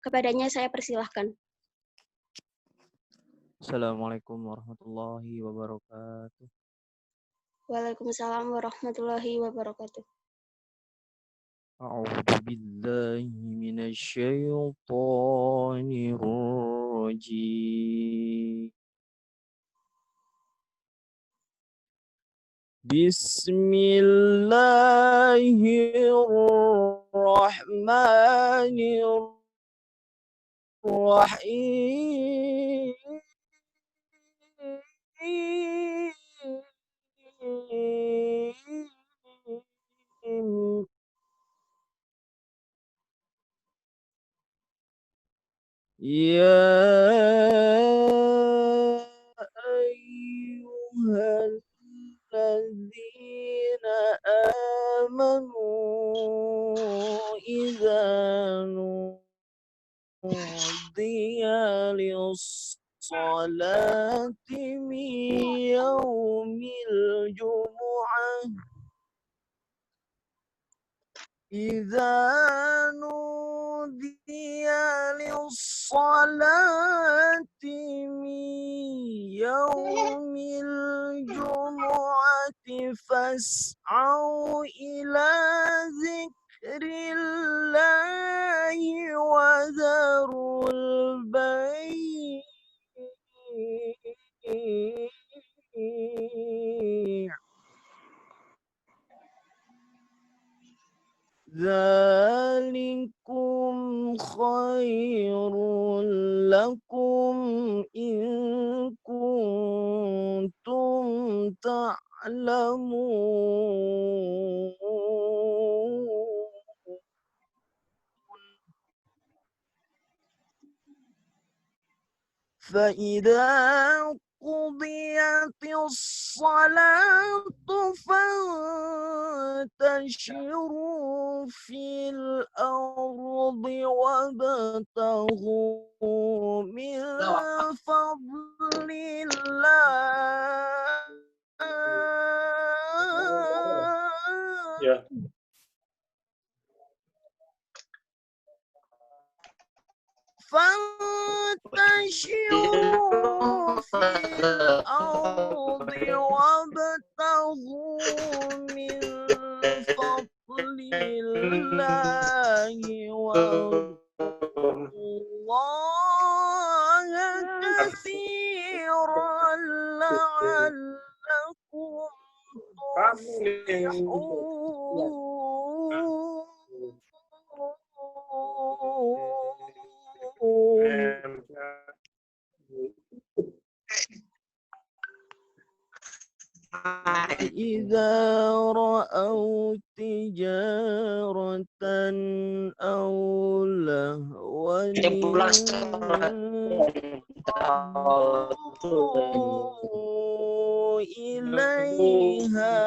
Kepadanya saya persilahkan. Assalamualaikum warahmatullahi wabarakatuh. Waalaikumsalam warahmatullahi wabarakatuh. A'udzu billahi minasyaitonir rajim. Bismillahirrahmanirrahim. Ya ayyuhalladzina amanu idza nudiya lis-salati min yaumil jumu'ah إذا نودي للصلاة من يوم الجمعة فاسعوا إلى ذكر الله وذروا البيع ذلكم خير لكم إن كنتم تعلمون فإذا قضيت الصلاة فانتشروا في الأرض وابتغوا من فضل الله فانتشروا في الأرض وابتغوا من فضل الله واذكروا الله كثيرا لعلكم تفلحون. إذا رأوا تجارة أو لهوا انفضوا إليها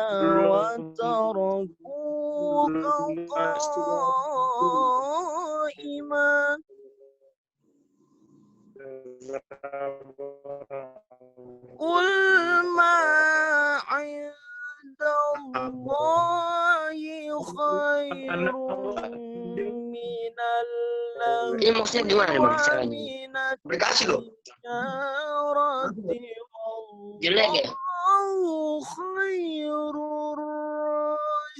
وتركوك قائما قل ما عند الله خير من اللهو ومن التجارة والله خير الرازقين.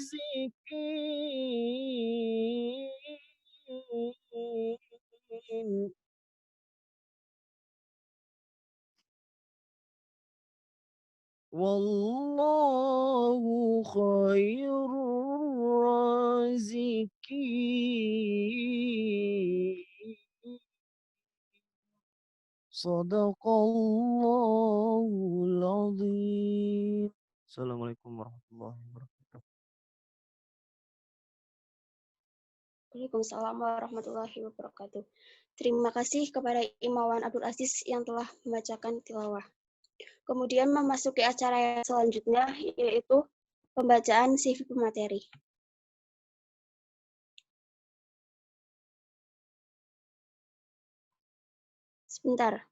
والله خير الرازقين. صدق الله العظيم. Assalamualaikum warahmatullahi wabarakatuh. Waalaikumsalam warahmatullahi wabarakatuh. Terima kasih kepada Imawan Abdul Aziz yang telah membacakan tilawah. Kemudian memasuki acara yang selanjutnya, yaitu pembacaan CV pemateri. Sebentar.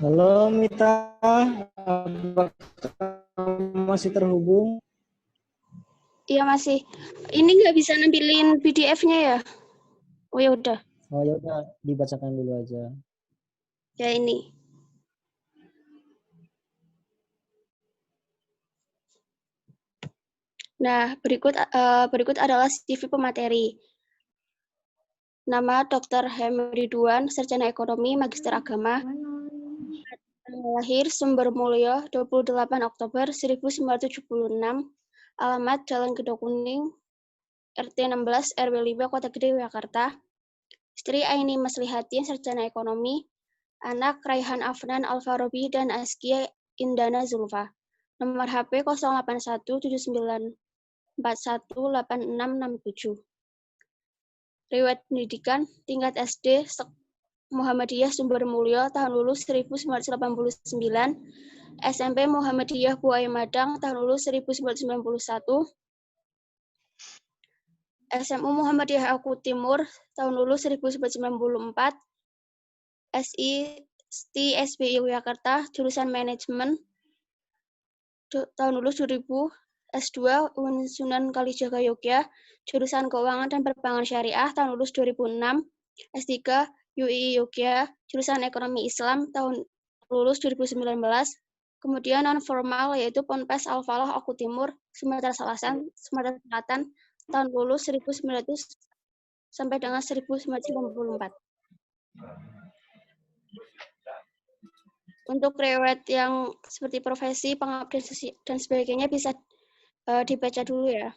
Halo Mita, apakah masih terhubung? Iya masih. Ini nggak bisa nampilin PDF-nya ya? Oh ya udah. Oh ya udah, dibacakan dulu aja. Ya ini. Nah, berikut adalah CV pemateri. Nama Dr. Hemri Duan, Sarjana Ekonomi, Magister Agama. Lahir Sumber Mulyo, 28 Oktober 1976. Alamat Jalan Gedok Kuning, RT 16, RW 5, Kota Gede, Jakarta. Istri Aini Maslihati, Sarjana Ekonomi. Anak Raihan Afnan Alfarobi dan Askia Indana Zulfa. Nomor HP 08179418667. Riwayat pendidikan tingkat SD Muhammadiyah Sumber Mulyo tahun lulus 1989, SMP Muhammadiyah Buaya Madang tahun lulus 1991, SMU Muhammadiyah Aku Timur tahun lulus 1994, SBI Jakarta jurusan manajemen tahun lulus 2000, S2 Sunan Kalijaga Yogyakarta jurusan keuangan dan perbankan syariah tahun lulus 2006, S3 UII Yogyakarta jurusan ekonomi Islam tahun lulus 2019, kemudian non formal yaitu Ponpes Al-Falah Oku Timur Sumatera Selatan tahun lulus 1900 sampai dengan 1994. Untuk riwayat yang seperti profesi, pengabdian dan sebagainya bisa dibaca dulu ya.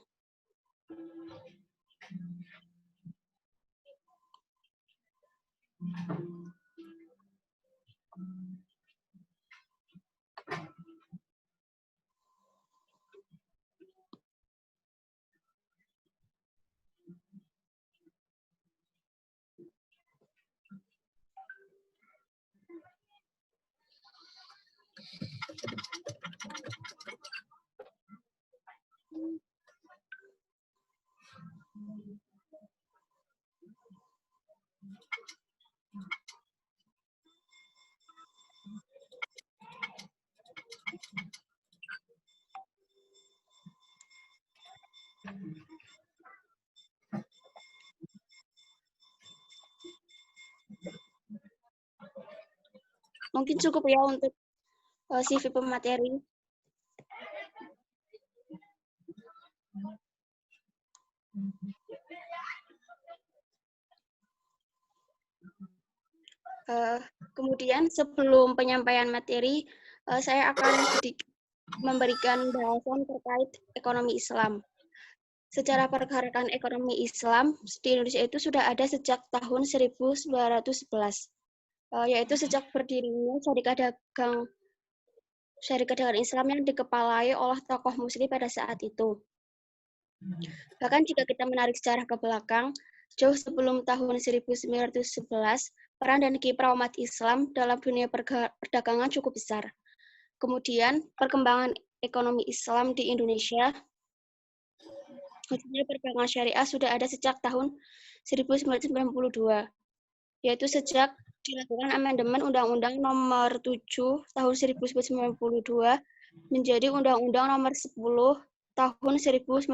Mungkin cukup ya untuk CV pemateri. Kemudian sebelum penyampaian materi, saya akan sedikit memberikan bahasan terkait ekonomi Islam. Secara pergerakan ekonomi Islam di Indonesia itu sudah ada sejak tahun 1911, yaitu sejak berdirinya syarikat dagang Islam yang dikepalai oleh tokoh Muslim pada saat itu. Bahkan jika kita menarik sejarah ke belakang, jauh sebelum tahun 1911, peran dan kiprah umat Islam dalam dunia perdagangan cukup besar. Kemudian, perkembangan ekonomi Islam di Indonesia, khususnya perdagangan syariah, sudah ada sejak tahun 1992, yaitu sejak dilakukan amandemen Undang-Undang Nomor 7 Tahun 1992 menjadi Undang-Undang Nomor 10 Tahun 1998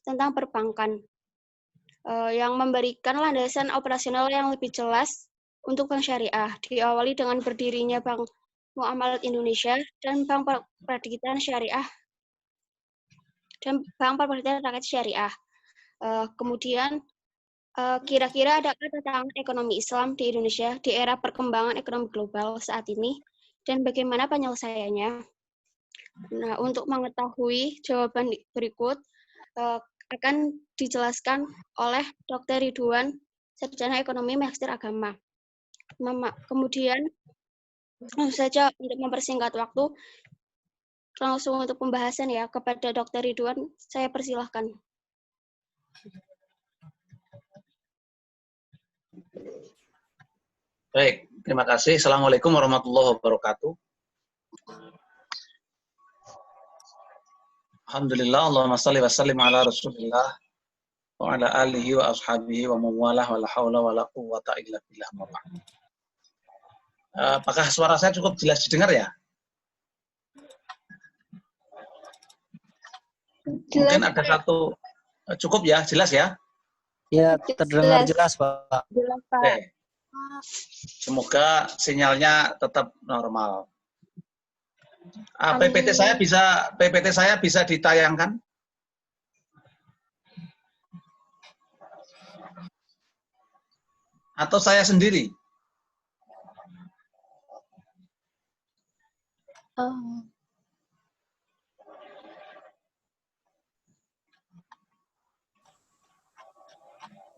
tentang perbankan, yang memberikan landasan operasional yang lebih jelas untuk bank syariah, diawali dengan berdirinya Bank Muamalat Indonesia dan Bank Perkreditan Syariah dan Bank Perkreditan Rakyat Syariah. Kemudian kira-kira ada tantangan ekonomi Islam di Indonesia di era perkembangan ekonomi global saat ini dan bagaimana penyelesaiannya? Nah, untuk mengetahui jawaban berikut, akan dijelaskan oleh Dr. Ridwan, Sarjana Ekonomi Magister Agama. Kemudian langsung saja untuk mempersingkat waktu, langsung untuk pembahasan ya kepada Dr. Ridwan, saya persilahkan. Baik, terima kasih. Assalamualaikum warahmatullahi wabarakatuh. Alhamdulillah, Allahumma salli wa sallim ala Rasulillah wa ala alihi wa ashabihi wa mawalah wa la hawla wa la quwwata illa billah. Apakah suara saya cukup jelas didengar ya? Mungkin ada satu, cukup ya, jelas ya? Ya, terdengar jelas, Pak. Jelas, Pak. Oke. Semoga sinyalnya tetap normal. PPT saya bisa ditayangkan? Atau saya sendiri?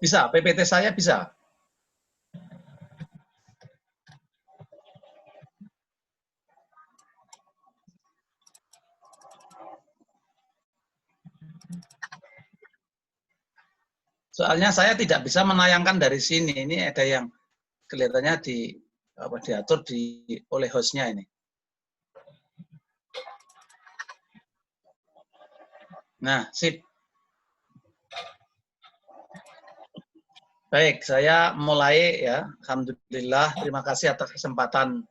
Bisa, PPT saya bisa. Soalnya saya tidak bisa menayangkan dari sini. Ini ada yang kelihatannya diatur oleh hostnya ini. Nah, sip. Baik, saya mulai ya. Alhamdulillah, terima kasih atas kesempatan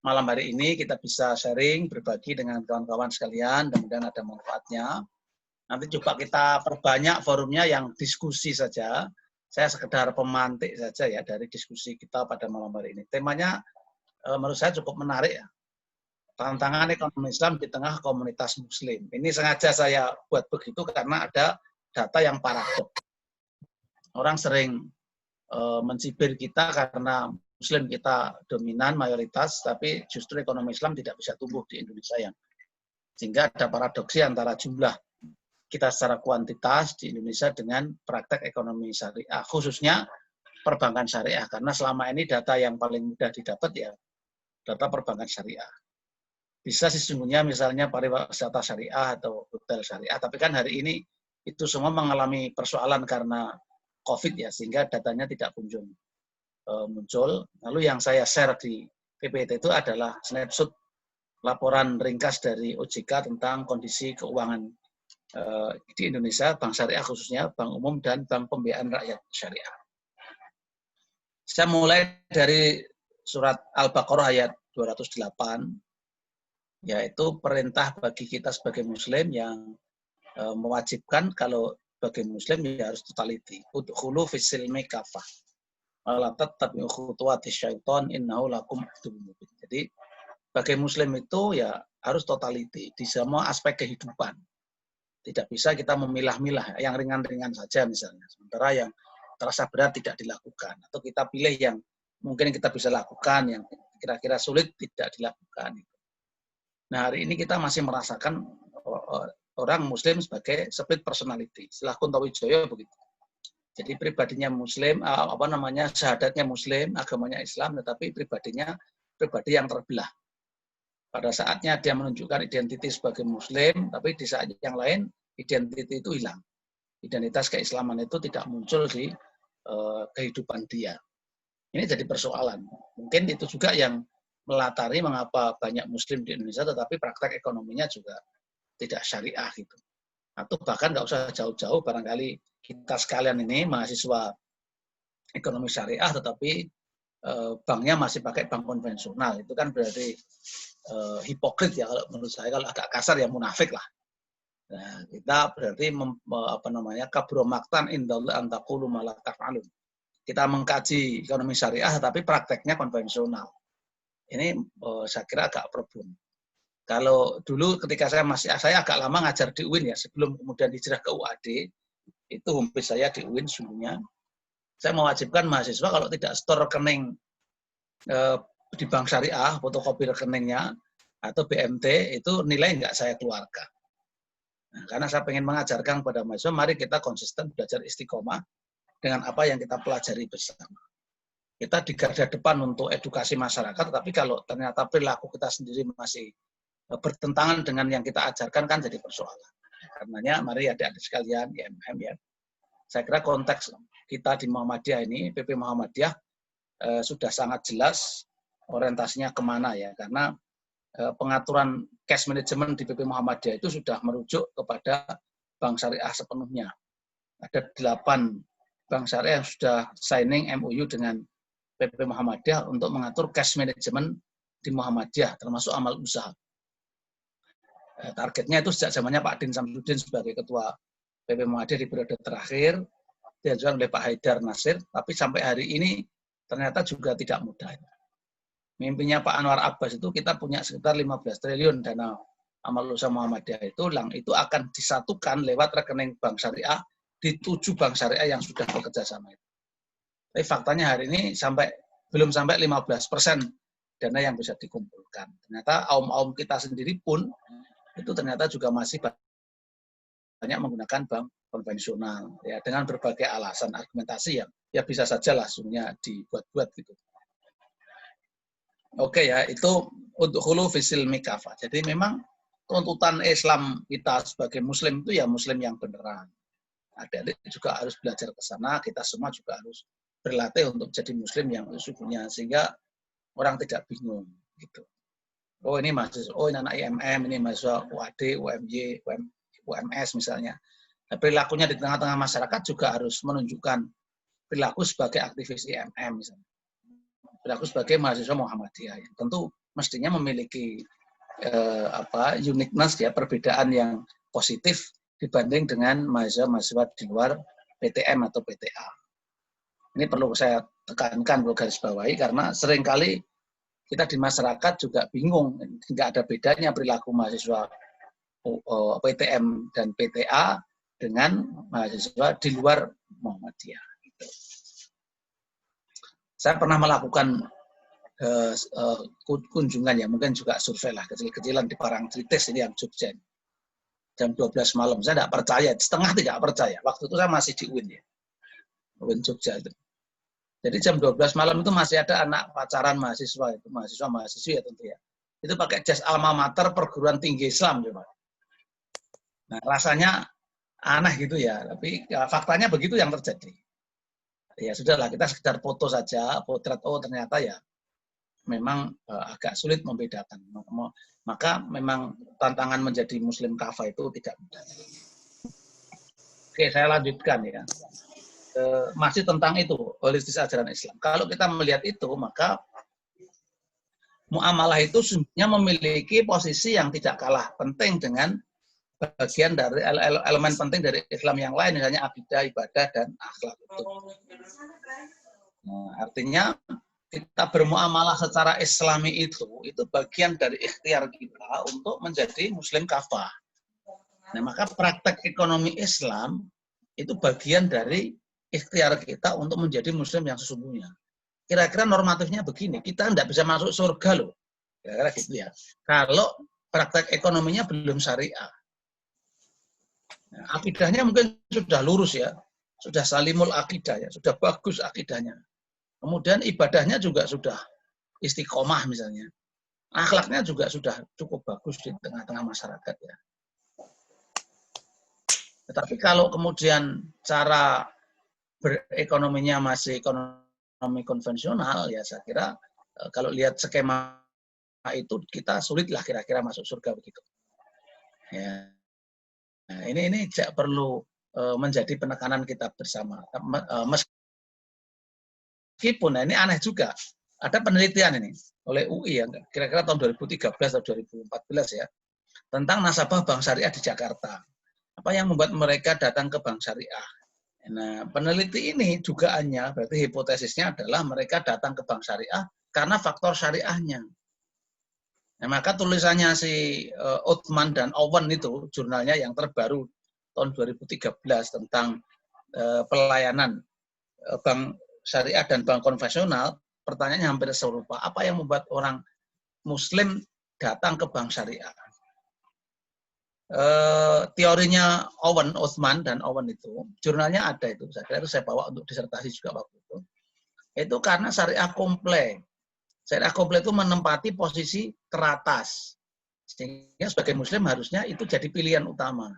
malam hari ini kita bisa sharing, berbagi dengan kawan-kawan sekalian, mudah-mudahan ada manfaatnya. Nanti coba kita perbanyak forumnya yang diskusi saja. Saya sekedar pemantik saja ya dari diskusi kita pada malam hari ini. Temanya menurut saya cukup menarik ya. Tantangan ekonomi Islam di tengah komunitas Muslim. Ini sengaja saya buat begitu karena ada data yang paradoks. Orang sering mencibir kita karena Muslim kita dominan, mayoritas, tapi justru ekonomi Islam tidak bisa tumbuh di Indonesia yang. Sehingga ada paradoksi antara jumlah kita secara kuantitas di Indonesia dengan praktek ekonomi syariah, khususnya perbankan syariah. Karena selama ini data yang paling mudah didapat ya data perbankan syariah. Bisa sesungguhnya misalnya pariwisata syariah atau hotel syariah, tapi kan hari ini itu semua mengalami persoalan karena COVID ya, sehingga datanya tidak kunjung muncul. Lalu yang saya share di PPT itu adalah snapshot laporan ringkas dari OJK tentang kondisi keuangan di Indonesia, bank syariah khususnya, bank umum dan bank pembiayaan rakyat syariah. Saya mulai dari surat Al-Baqarah ayat 208, yaitu perintah bagi kita sebagai Muslim yang mewajibkan kalau sebagai Muslim ya harus totality. Udkhulu fis-silmi kafah. Wala tattabi'u khutuwati syaiton innahu lakum aduwwun mubin. Jadi sebagai Muslim itu ya harus totality di semua aspek kehidupan. Tidak bisa kita memilah-milah yang ringan-ringan saja misalnya. Sementara yang terasa berat tidak dilakukan. Atau kita pilih yang mungkin kita bisa lakukan, yang kira-kira sulit tidak dilakukan. Nah hari ini kita masih merasakan orang Muslim sebagai split personality. Istilah Kuntowijoyo begitu. Jadi pribadinya Muslim, syahadatnya Muslim, agamanya Islam, tetapi pribadinya pribadi yang terbelah. Pada saatnya dia menunjukkan identitas sebagai Muslim, tapi di saat yang lain identitas itu hilang. Identitas keislaman itu tidak muncul di kehidupan dia. Ini jadi persoalan. Mungkin itu juga yang melatari mengapa banyak Muslim di Indonesia, tetapi praktek ekonominya juga tidak syariah gitu. Atau bahkan nggak usah jauh-jauh, barangkali kita sekalian ini mahasiswa ekonomi syariah, tetapi banknya masih pakai bank konvensional. Itu kan berarti hipokrit ya kalau menurut saya, kalau agak kasar ya munafik lah. Nah, kita berarti kabro maktan indallah antaqulu ma la taf'alun. Kita mengkaji ekonomi syariah tapi prakteknya konvensional. Ini saya kira agak problem. Kalau dulu ketika saya agak lama ngajar di UIN ya, sebelum kemudian hijrah ke UAD, itu homebase saya di UIN sungguhnya. Saya mewajibkan mahasiswa kalau tidak store rekening di bank syariah, fotokopi rekeningnya, atau BMT, itu nilai nggak saya keluarkan. Nah, karena saya ingin mengajarkan kepada mahasiswa, mari kita konsisten belajar istiqomah dengan apa yang kita pelajari bersama. Kita di garda depan untuk edukasi masyarakat, tapi kalau ternyata perilaku kita sendiri masih bertentangan dengan yang kita ajarkan, kan jadi persoalan. Karenanya mari adik-adik sekalian, IMM ya, saya kira konteks kita di Muhammadiyah ini, PP Muhammadiyah sudah sangat jelas orientasinya kemana ya, karena pengaturan cash management di PP Muhammadiyah itu sudah merujuk kepada bank syariah sepenuhnya. Ada 8 bank syariah yang sudah signing MOU dengan PP Muhammadiyah untuk mengatur cash management di Muhammadiyah, termasuk amal usaha. Targetnya itu sejak zamannya Pak Din Samsudin sebagai ketua PP Muhammadiyah di periode terakhir, diajukan oleh Pak Haidar Nasir, tapi sampai hari ini ternyata juga tidak mudah. Mimpinya Pak Anwar Abbas itu kita punya sekitar 15 triliun dana amal usaha Muhammadiyah itu akan disatukan lewat rekening bank syariah di 7 bank syariah yang sudah bekerja sama itu. Tapi faktanya hari ini belum sampai 15% dana yang bisa dikumpulkan. Ternyata aum kita sendiri pun itu ternyata juga masih banyak menggunakan bank konvensional ya, dengan berbagai alasan argumentasi yang ya bisa saja langsungnya dibuat-buat gitu. Oke ya, itu untuk hulu fisil mikafa. Jadi memang tuntutan Islam kita sebagai Muslim itu ya Muslim yang beneran. Adik-adik juga harus belajar ke sana, kita semua juga harus berlatih untuk jadi Muslim yang sesungguhnya, sehingga orang tidak bingung gitu. Oh ini mahasiswa, oh ini anak IMM, ini mahasiswa UAD, UMY, UMS misalnya. Nah, perilakunya di tengah-tengah masyarakat juga harus menunjukkan perilaku sebagai aktivis IMM misalnya. Perilaku sebagai mahasiswa Muhammadiyah. Tentu mestinya memiliki uniqueness ya, perbedaan yang positif dibanding dengan mahasiswa-mahasiswa di luar PTM atau PTA. Ini perlu saya tekankan, perlu garis bawahi, karena seringkali kita di masyarakat juga bingung, nggak ada bedanya perilaku mahasiswa PTM dan PTA dengan mahasiswa di luar Muhammadiyah. Saya pernah melakukan kunjungan ya, mungkin juga survei lah, kecil-kecilan di Parangtritis ini yang Jogja. Jam 12 malam, saya tidak percaya, setengah tidak percaya. Waktu itu saya masih di UIN ya, UIN Jogja itu. Jadi jam 12 malam itu masih ada anak pacaran mahasiswa, itu mahasiswa-mahasiswi ya tentu ya. Itu pakai jas alma mater perguruan tinggi Islam coba. Nah, rasanya aneh gitu ya, tapi ya, faktanya begitu yang terjadi. Ya sudahlah, kita sekedar foto saja, potret, oh ternyata ya memang agak sulit membedakan. Maka memang tantangan menjadi Muslim kafah itu tidak mudah. Oke, saya lanjutkan ya. Masih tentang itu, holistis ajaran Islam. Kalau kita melihat itu, maka muamalah itu sebenarnya memiliki posisi yang tidak kalah penting dengan bagian dari elemen penting dari Islam yang lain, misalnya akidah, ibadah, dan akhlak itu. Nah, artinya kita bermuamalah secara Islami itu bagian dari ikhtiar kita untuk menjadi Muslim kafah. Nah, maka praktek ekonomi Islam itu bagian dari ikhtiar kita untuk menjadi Muslim yang sesungguhnya. Kira-kira normatifnya begini, kita tidak bisa masuk surga loh, kira-kira gitu ya. Kalau praktek ekonominya belum syariah. Nah, akidahnya mungkin sudah lurus ya, sudah salimul akidah ya, sudah bagus akidahnya. Kemudian ibadahnya juga sudah istiqomah misalnya. Akhlaknya juga sudah cukup bagus di tengah-tengah masyarakat ya. Tetapi kalau kemudian cara berekonominya masih ekonomi konvensional, ya saya kira kalau lihat skema itu kita sulitlah kira-kira masuk surga begitu. Ya. Nah, ini perlu menjadi penekanan kita bersama. Meskipun ini aneh juga, ada penelitian ini oleh UI ya, kira-kira tahun 2013 atau 2014 ya, tentang nasabah bank syariah di Jakarta. Apa yang membuat mereka datang ke bank syariah? Nah, peneliti ini dugaannya, berarti hipotesisnya adalah mereka datang ke bank syariah karena faktor syariahnya. Nah, maka tulisannya si Othman dan Owen itu, jurnalnya yang terbaru tahun 2013 tentang pelayanan bank syariah dan bank konvensional, pertanyaannya hampir serupa. Apa yang membuat orang Muslim datang ke bank syariah? teorinya Owen, Osman dan Owen itu, jurnalnya ada itu, saya kira itu saya bawa untuk disertasi juga waktu itu. Itu karena syariah komple. Syariah komple itu menempati posisi teratas. Sehingga sebagai muslim harusnya itu jadi pilihan utama.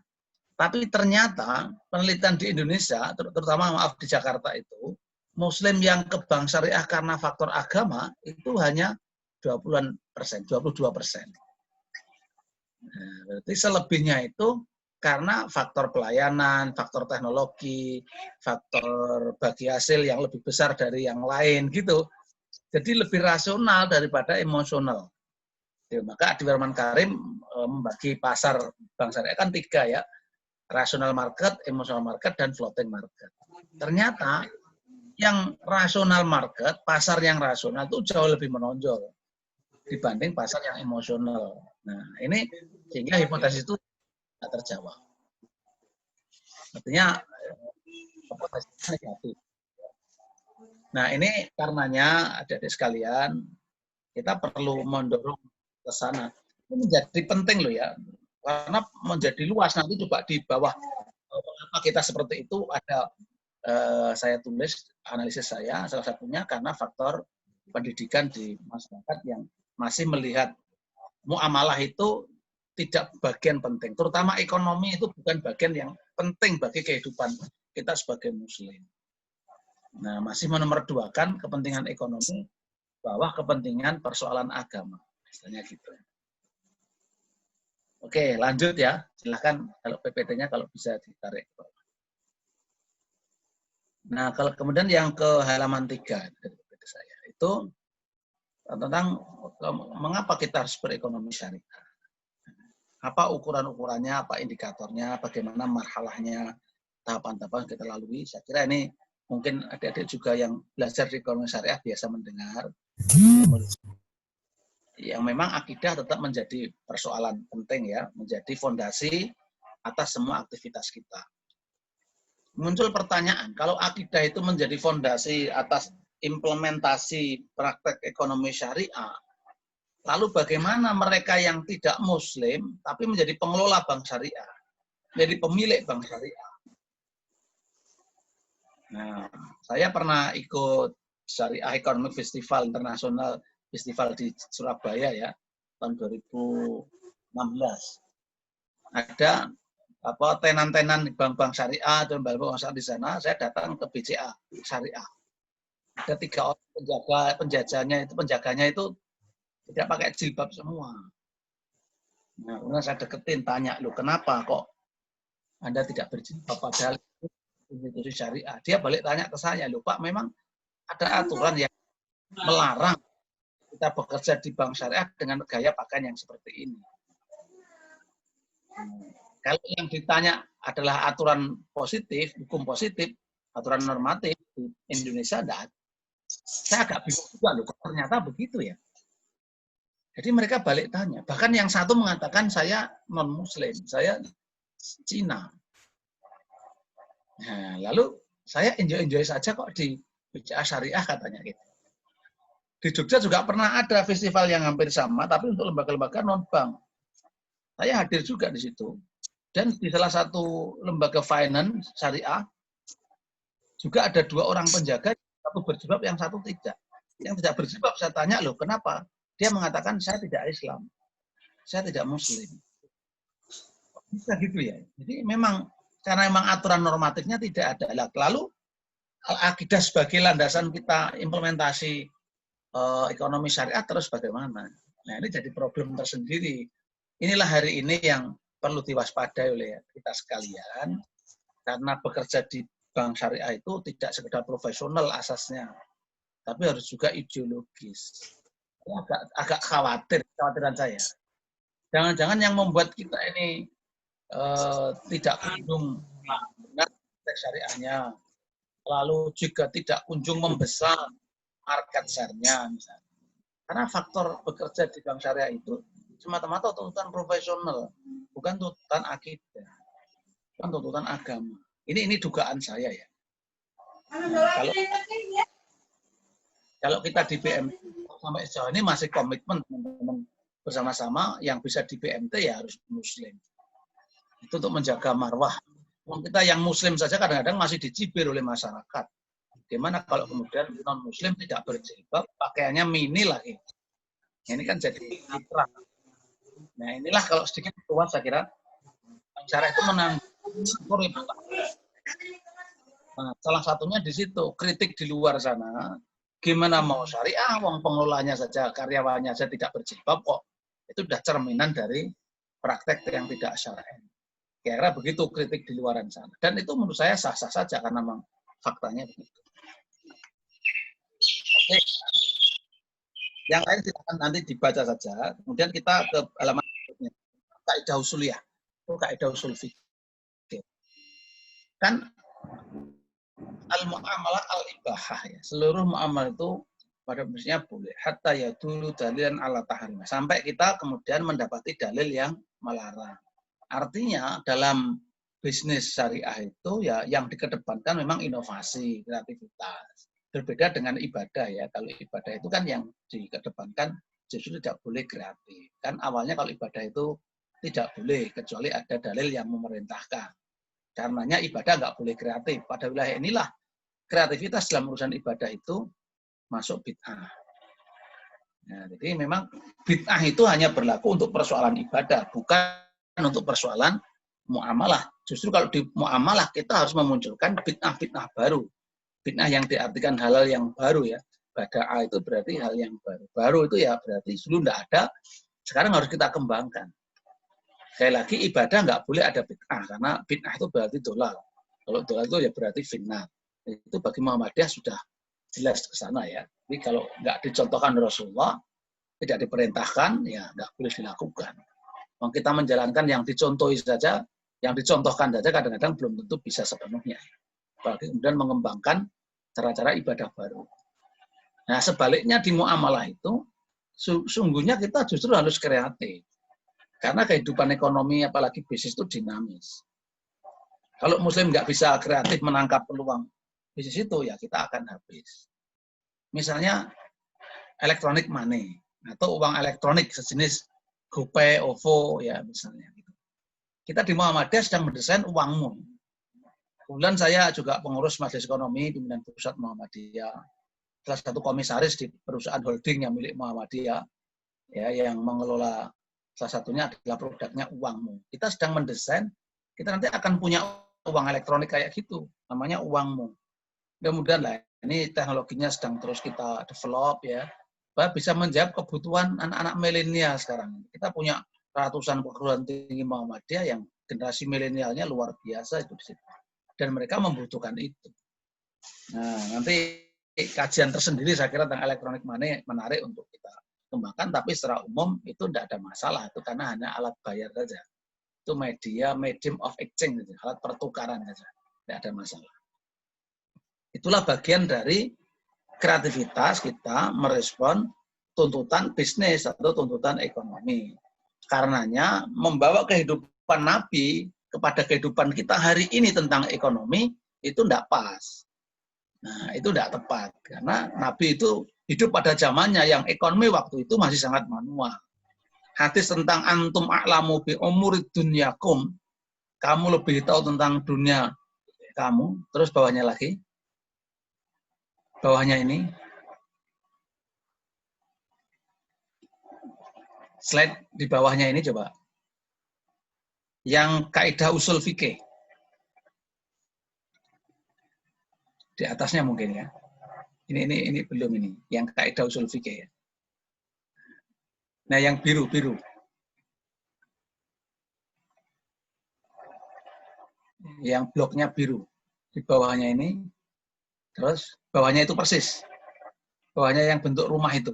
Tapi ternyata penelitian di Indonesia, terutama maaf di Jakarta itu, muslim yang ke bank syariah karena faktor agama itu hanya 22%. Nah, berarti selebihnya itu karena faktor pelayanan, faktor teknologi, faktor bagi hasil yang lebih besar dari yang lain gitu. Jadi lebih rasional daripada emosional. Maka Adi Warman Karim membagi pasar bank syariah kan 3 ya. Rasional market, emotional market, dan floating market. Ternyata yang rasional market, pasar yang rasional itu jauh lebih menonjol dibanding pasar yang emosional. Nah, ini sehingga hipotesis itu tidak terjawab. Artinya hipotesis negatif. Nah, ini karenanya adik-adik sekalian, kita perlu mendorong ke sana. Ini menjadi penting loh ya, karena menjadi luas. Nanti coba di bawah apa kita seperti itu ada saya tulis analisis saya, salah satunya karena faktor pendidikan di masyarakat yang masih melihat muamalah itu tidak bagian penting, terutama ekonomi itu bukan bagian yang penting bagi kehidupan kita sebagai muslim. Nah, masih menomorduakan kepentingan ekonomi bawah kepentingan persoalan agama, misalnya gitu. Oke, lanjut ya. Silahkan kalau PPT-nya kalau bisa ditarik. Nah, kalau kemudian yang ke halaman 3 dari PPT saya itu tentang mengapa kita harus berekonomi syariah. Apa ukuran-ukurannya, apa indikatornya, bagaimana marhalahnya, tahapan-tahapan kita lalui. Saya kira ini mungkin adik-adik juga yang belajar di ekonomi syariah biasa mendengar. Yang memang akidah tetap menjadi persoalan penting ya, menjadi fondasi atas semua aktivitas kita. Muncul pertanyaan, kalau akidah itu menjadi fondasi atas implementasi praktek ekonomi syariah, lalu bagaimana mereka yang tidak muslim tapi menjadi pengelola bank syariah, menjadi pemilik bank syariah? Nah, saya pernah ikut Syariah Economic Festival Internasional Festival di Surabaya ya, tahun 2016. Ada tenan-tenan bank-bank syariah atau bank-bank syariah di sana, saya datang ke BCA syariah. Ada 3 orang penjaganya itu tidak pakai jilbab semua. Nah, kemudian saya deketin, tanya, loh kenapa kok Anda tidak berjilbab padahal itu institusi syariah? Dia balik tanya ke saya, loh Pak, memang ada aturan yang melarang kita bekerja di bank syariah dengan gaya pakaian yang seperti ini. Kalau yang ditanya adalah aturan positif, hukum positif, aturan normatif di Indonesia tidak ada. Saya agak bingung juga loh, ternyata begitu ya. Jadi mereka balik tanya. Bahkan yang satu mengatakan saya non-muslim, saya Cina. Nah, lalu saya enjoy saja kok di BCA Syariah katanya gitu. Di Jogja juga pernah ada festival yang hampir sama, tapi untuk lembaga-lembaga non-bank. Saya hadir juga di situ. Dan di salah satu lembaga finance syariah, juga ada 2 orang penjaga, satu berjilbab, yang satu tidak. Yang tidak berjilbab, saya tanya, loh kenapa? Dia mengatakan, saya tidak Islam. Saya tidak Muslim. Bisa gitu ya. Jadi memang, karena memang aturan normatifnya tidak ada. Lalu, akidah sebagai landasan kita implementasi ekonomi syariah terus bagaimana? Nah, ini jadi problem tersendiri. Inilah hari ini yang perlu diwaspadai oleh kita sekalian, karena bekerja di bank syariah itu tidak sekedar profesional asasnya, tapi harus juga ideologis. Agak khawatiran saya. Jangan-jangan yang membuat kita ini tidak kunjung mendengar teks syariahnya, lalu juga tidak kunjung membesar market share-nya misalnya. Karena faktor bekerja di bank syariah itu semata-mata tuntutan profesional, bukan tuntutan akidah, bukan tuntutan agama. Ini dugaan saya ya. Nah, kalau kita di BMT sampai sejauh ini masih komitmen teman-teman bersama-sama yang bisa di BMT ya harus muslim. Itu untuk menjaga marwah. Kita yang muslim saja kadang-kadang masih dicibir oleh masyarakat. Gimana kalau kemudian non-muslim tidak berjilbab, pakaiannya mini lagi. Ini kan jadi fitrah. Nah inilah kalau sedikit kuat saya kira cara itu menanggung. Nah, salah satunya di situ, kritik di luar sana. Gimana mau syariah, wong pengelolanya saja, karyawannya saja tidak berjilbab kok. Itu sudah cerminan dari praktek yang tidak syar'i. Kira-kira begitu kritik di luaran sana. Dan itu menurut saya sah-sah saja karena memang faktanya begitu. Oke. Yang lain silakan nanti dibaca saja. Kemudian kita ke halaman berikutnya. Kaidah usuliyah. Kaidah usul fikih. Kan al-mu'amalah al-ibahah ya. Seluruh muamalah itu pada prinsipnya boleh. Hatta ya dulu dalilan ala tahrim. Sampai kita kemudian mendapati dalil yang melarang. Artinya dalam bisnis syariah itu ya yang dikedepankan memang inovasi, kreativitas. Berbeda dengan ibadah ya. Kalau ibadah itu kan yang dikedepankan justru tidak boleh kreatif. Kan awalnya kalau ibadah itu tidak boleh kecuali ada dalil yang memerintahkan. Karenanya ibadah nggak boleh kreatif. Pada wilayah inilah kreativitas dalam urusan ibadah itu masuk bid'ah. Nah, jadi memang bid'ah itu hanya berlaku untuk persoalan ibadah, bukan untuk persoalan muamalah. Justru kalau di muamalah kita harus memunculkan bid'ah-bid'ah baru. Bid'ah yang diartikan halal yang baru ya. Bada'ah itu berarti hal yang baru. Baru itu ya berarti sebelum tidak ada, sekarang harus kita kembangkan. Sekali lagi ibadah nggak boleh ada bid'ah, karena bid'ah itu berarti dolal. Kalau dolal itu ya berarti finnar. Itu bagi Muhammadiyah sudah jelas ke sana ya. Jadi kalau nggak dicontohkan Rasulullah, tidak diperintahkan, ya nggak boleh dilakukan. Kalau kita menjalankan yang dicontohi saja, yang dicontohkan saja kadang-kadang belum tentu bisa sepenuhnya. Apalagi kemudian mengembangkan cara-cara ibadah baru. Nah sebaliknya di muamalah itu, sungguhnya kita justru harus kreatif. Karena kehidupan ekonomi, apalagi bisnis itu dinamis. Kalau muslim nggak bisa kreatif menangkap peluang bisnis itu, ya kita akan habis. Misalnya elektronik money, atau uang elektronik sejenis GoPay, OVO, ya misalnya. Kita di Muhammadiyah sedang mendesain uangmu. Kemudian saya juga pengurus Majelis Ekonomi Pimpinan Pusat Muhammadiyah, salah satu komisaris di perusahaan holding yang milik Muhammadiyah, ya, yang mengelola salah satunya adalah produknya uangmu. Kita sedang mendesain, kita nanti akan punya uang elektronik kayak gitu, namanya uangmu. Kemudian lah, ini teknologinya sedang terus kita develop ya, bisa menjawab kebutuhan anak-anak milenial sekarang. Kita punya ratusan perguruan tinggi Muhammadiyah yang generasi milenialnya luar biasa itu di situ. Dan mereka membutuhkan itu. Nah, nanti kajian tersendiri saya kira tentang elektronik money menarik untuk kita kembangkan, tapi secara umum itu tidak ada masalah, itu karena hanya alat bayar saja. Itu medium of exchange, alat pertukaran saja, tidak ada masalah. Itulah bagian dari kreativitas kita merespon tuntutan bisnis atau tuntutan ekonomi. Karenanya membawa kehidupan Nabi kepada kehidupan kita hari ini tentang ekonomi itu tidak pas. Nah, itu tidak tepat. Karena Nabi itu hidup pada zamannya yang ekonomi waktu itu masih sangat manual. Hadis tentang antum a'lamu bi umurid dunyakum, kamu lebih tahu tentang dunia kamu. Terus bawahnya lagi. Bawahnya ini. Slide di bawahnya ini coba. Yang kaidah usul fikih. Di atasnya mungkin ya. Ini belum ini. Yang kaidah usul fikih ya. Nah, yang biru-biru. Yang bloknya biru. Di bawahnya ini. Terus bawahnya itu persis. Bawahnya yang bentuk rumah itu.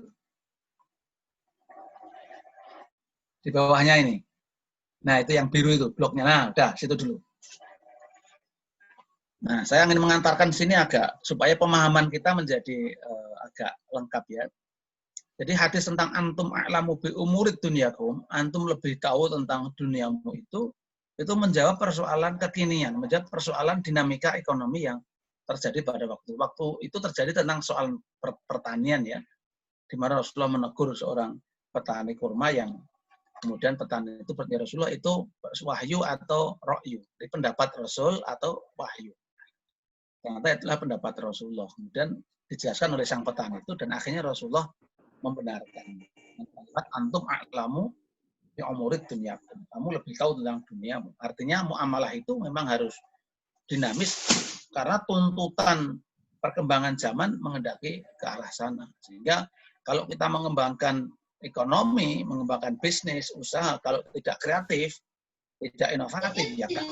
Di bawahnya ini. Nah, itu yang biru itu, bloknya. Nah, udah, situ dulu. Nah, saya ingin mengantarkan sini agak, supaya pemahaman kita menjadi agak lengkap ya. Jadi hadis tentang antum a'lamu bi umurid dunyakum, antum lebih tahu tentang duniamu itu menjawab persoalan kekinian, menjawab persoalan dinamika ekonomi yang terjadi pada waktu itu terjadi tentang soal pertanian ya, di mana Rasulullah menegur seorang petani kurma yang Kemudian petani itu bertanya Rasulullah itu wahyu atau ra'yu. Jadi pendapat Rasul atau wahyu. Ternyata itulah pendapat Rasulullah. Kemudian dijelaskan oleh sang petani itu dan akhirnya Rasulullah membenarkan. Antum a'lamu bi umurid dunyakum. Kamu lebih tahu tentang dunia. Artinya muamalah itu memang harus dinamis karena tuntutan perkembangan zaman mengendaki ke arah sana. Sehingga kalau kita mengembangkan ekonomi, mengembangkan bisnis, usaha, kalau tidak kreatif, tidak inovatif, ya kan?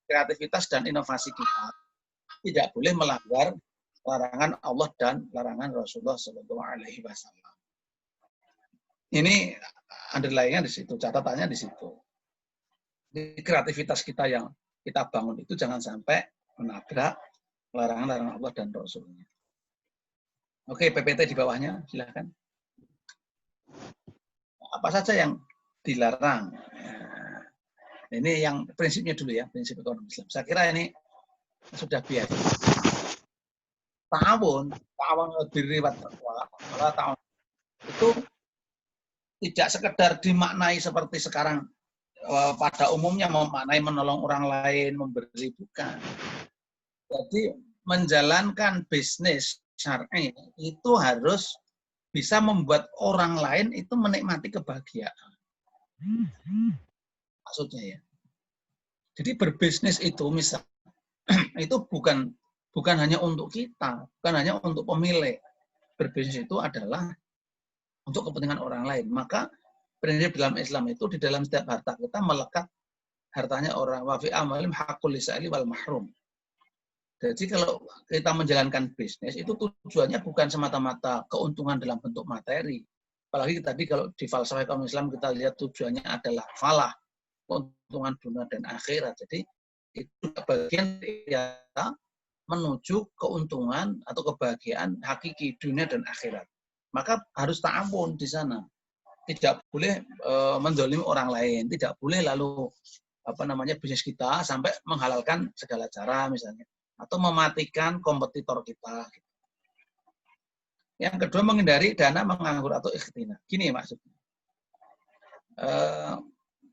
Kreativitas dan inovasi kita tidak boleh melanggar larangan Allah dan larangan Rasulullah SAW. Ini underline-nya di situ, catatannya di situ. Di kreativitas kita yang kita bangun itu jangan sampai menabrak larangan-larangan Allah dan Rasulnya. Oke, PPT di bawahnya, silakan. Apa saja yang dilarang? Nah, ini yang prinsipnya dulu ya, prinsip ekonomi Islam. Saya kira ini sudah biasa. Ta'awun birri wat taqwa, itu tidak sekedar dimaknai seperti sekarang pada umumnya memaknai menolong orang lain, memberi, bukan. Jadi menjalankan bisnis syar'i itu harus bisa membuat orang lain itu menikmati kebahagiaan. Maksudnya ya. Jadi berbisnis itu misal itu bukan hanya untuk kita, bukan hanya untuk pemilik. Berbisnis itu adalah untuk kepentingan orang lain. Maka prinsip dalam Islam itu di dalam setiap harta kita melekat hartanya orang, wa fi amalim haqqul lisa'ili wal mahrum. Jadi kalau kita menjalankan bisnis, itu tujuannya bukan semata-mata keuntungan dalam bentuk materi. Apalagi tadi kalau di falsafah ekonomi Islam kita lihat tujuannya adalah falah, keuntungan dunia dan akhirat. Jadi itu bagian kita menuju keuntungan atau kebahagiaan hakiki dunia dan akhirat. Maka harus ta'awun di sana. Tidak boleh mendolimi orang lain, tidak boleh lalu bisnis kita sampai menghalalkan segala cara misalnya. Atau mematikan kompetitor kita. Yang kedua, menghindari dana menganggur atau ikhtina. Gini maksudnya.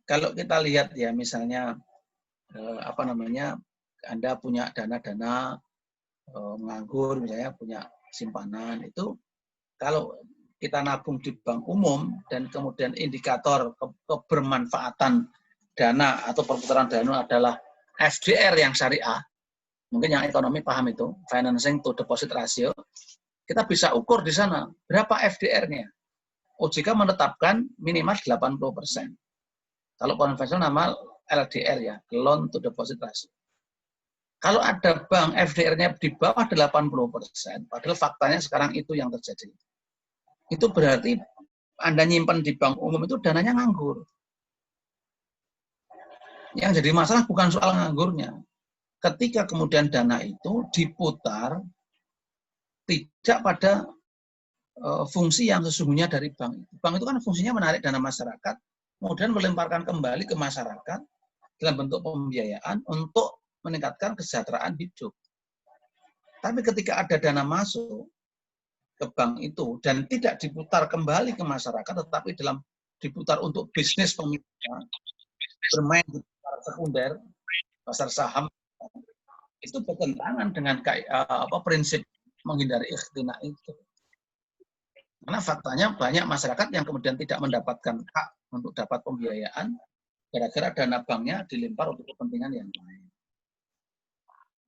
Kalau kita lihat ya misalnya Anda punya dana-dana menganggur, misalnya punya simpanan, itu kalau kita nabung di bank umum dan kemudian indikator kebermanfaatan dana atau perputaran dana adalah FDR yang syariah, mungkin yang ekonomi paham itu, financing to deposit ratio, kita bisa ukur di sana berapa FDR-nya. OJK menetapkan minimal 80%. Kalau konvensional LDR ya, loan to deposit ratio. Kalau ada bank FDR-nya di bawah 80%, padahal faktanya sekarang itu yang terjadi. Itu berarti Anda nyimpan di bank umum itu dananya nganggur. Yang jadi masalah bukan soal nganggurnya. Ketika kemudian dana itu diputar tidak pada fungsi yang sesungguhnya dari bank. Bank itu kan fungsinya menarik dana masyarakat, kemudian melemparkan kembali ke masyarakat dalam bentuk pembiayaan untuk meningkatkan kesejahteraan hidup. Tapi ketika ada dana masuk ke bank itu dan tidak diputar kembali ke masyarakat, tetapi diputar untuk bisnis pemiliknya, bermain di pasar sekunder, pasar saham, itu bertentangan dengan prinsip menghindari ikhtina itu. Karena faktanya banyak masyarakat yang kemudian tidak mendapatkan hak untuk dapat pembiayaan gara-gara dana banknya dilempar untuk kepentingan yang lain.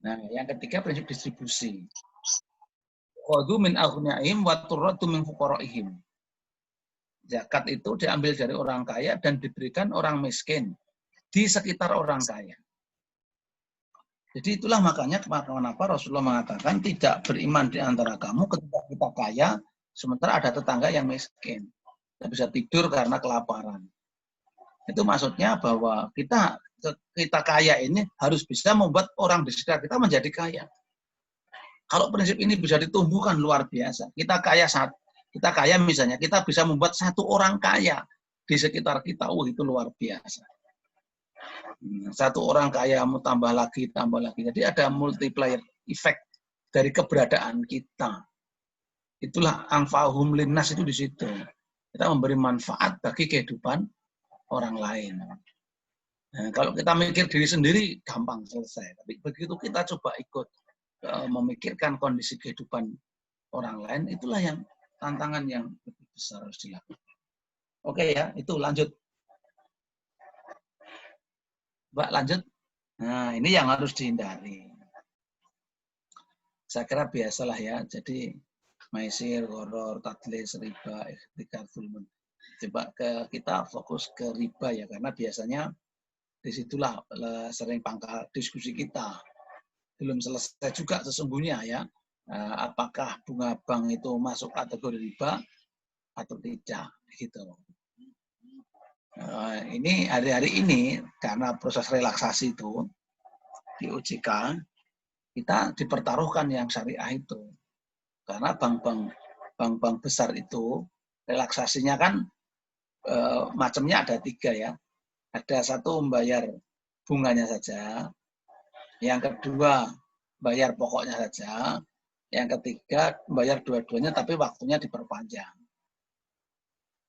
Nah, yang ketiga prinsip distribusi. Khudhu min aghniyaihim wa turraddu min fuqaraihim. Zakat itu diambil dari orang kaya dan diberikan orang miskin di sekitar orang kaya. Jadi itulah makanya kenapa Rasulullah mengatakan tidak beriman di antara kamu ketika kita kaya, sementara ada tetangga yang miskin. Tidak bisa tidur karena kelaparan. Itu maksudnya bahwa kita kaya ini harus bisa membuat orang di sekitar kita menjadi kaya. Kalau prinsip ini bisa ditumbuhkan luar biasa. Kita kaya misalnya, kita bisa membuat satu orang kaya di sekitar kita. Itu luar biasa. Satu orang kaya mau tambah lagi. Jadi ada multiplier effect dari keberadaan kita. Itulah anfa'uhum linnas itu di situ. Kita memberi manfaat bagi kehidupan orang lain. Nah, kalau kita mikir diri sendiri gampang selesai. Tapi begitu kita coba ikut memikirkan kondisi kehidupan orang lain, itulah yang tantangan yang lebih besar harus dilakukan. Oke ya, itu lanjut. Mbak lanjut. Nah, ini yang harus dihindari. Saya kira biasalah ya. Jadi maisir, horor, tadlis, riba, ikhtikar, zulmun. Coba kita fokus ke riba ya, karena biasanya disitulah sering pangkal diskusi kita. Belum selesai juga sesungguhnya ya. Apakah bunga bank itu masuk kategori riba atau tidak gitu. Ini hari-hari ini karena proses relaksasi itu di OJK kita dipertaruhkan yang syariah itu. Karena bank-bank besar itu relaksasinya kan macamnya ada 3 ya. Ada satu membayar bunganya saja, yang kedua bayar pokoknya saja, yang ketiga bayar dua-duanya tapi waktunya diperpanjang.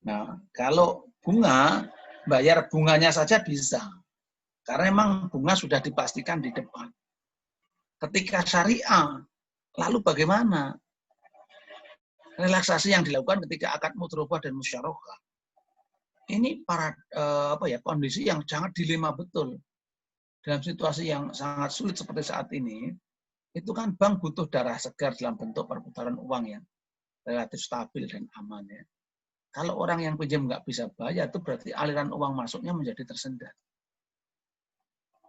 Nah, kalau bunga, bayar bunganya saja bisa. Karena memang bunga sudah dipastikan di depan. Ketika syariah, lalu bagaimana? Relaksasi yang dilakukan ketika akad mudharabah dan musyarakah. Ini kondisi yang sangat dilema betul. Dalam situasi yang sangat sulit seperti saat ini, itu kan bank butuh darah segar dalam bentuk perputaran uang yang relatif stabil dan aman ya. Kalau orang yang pinjam nggak bisa bayar, itu berarti aliran uang masuknya menjadi tersendat.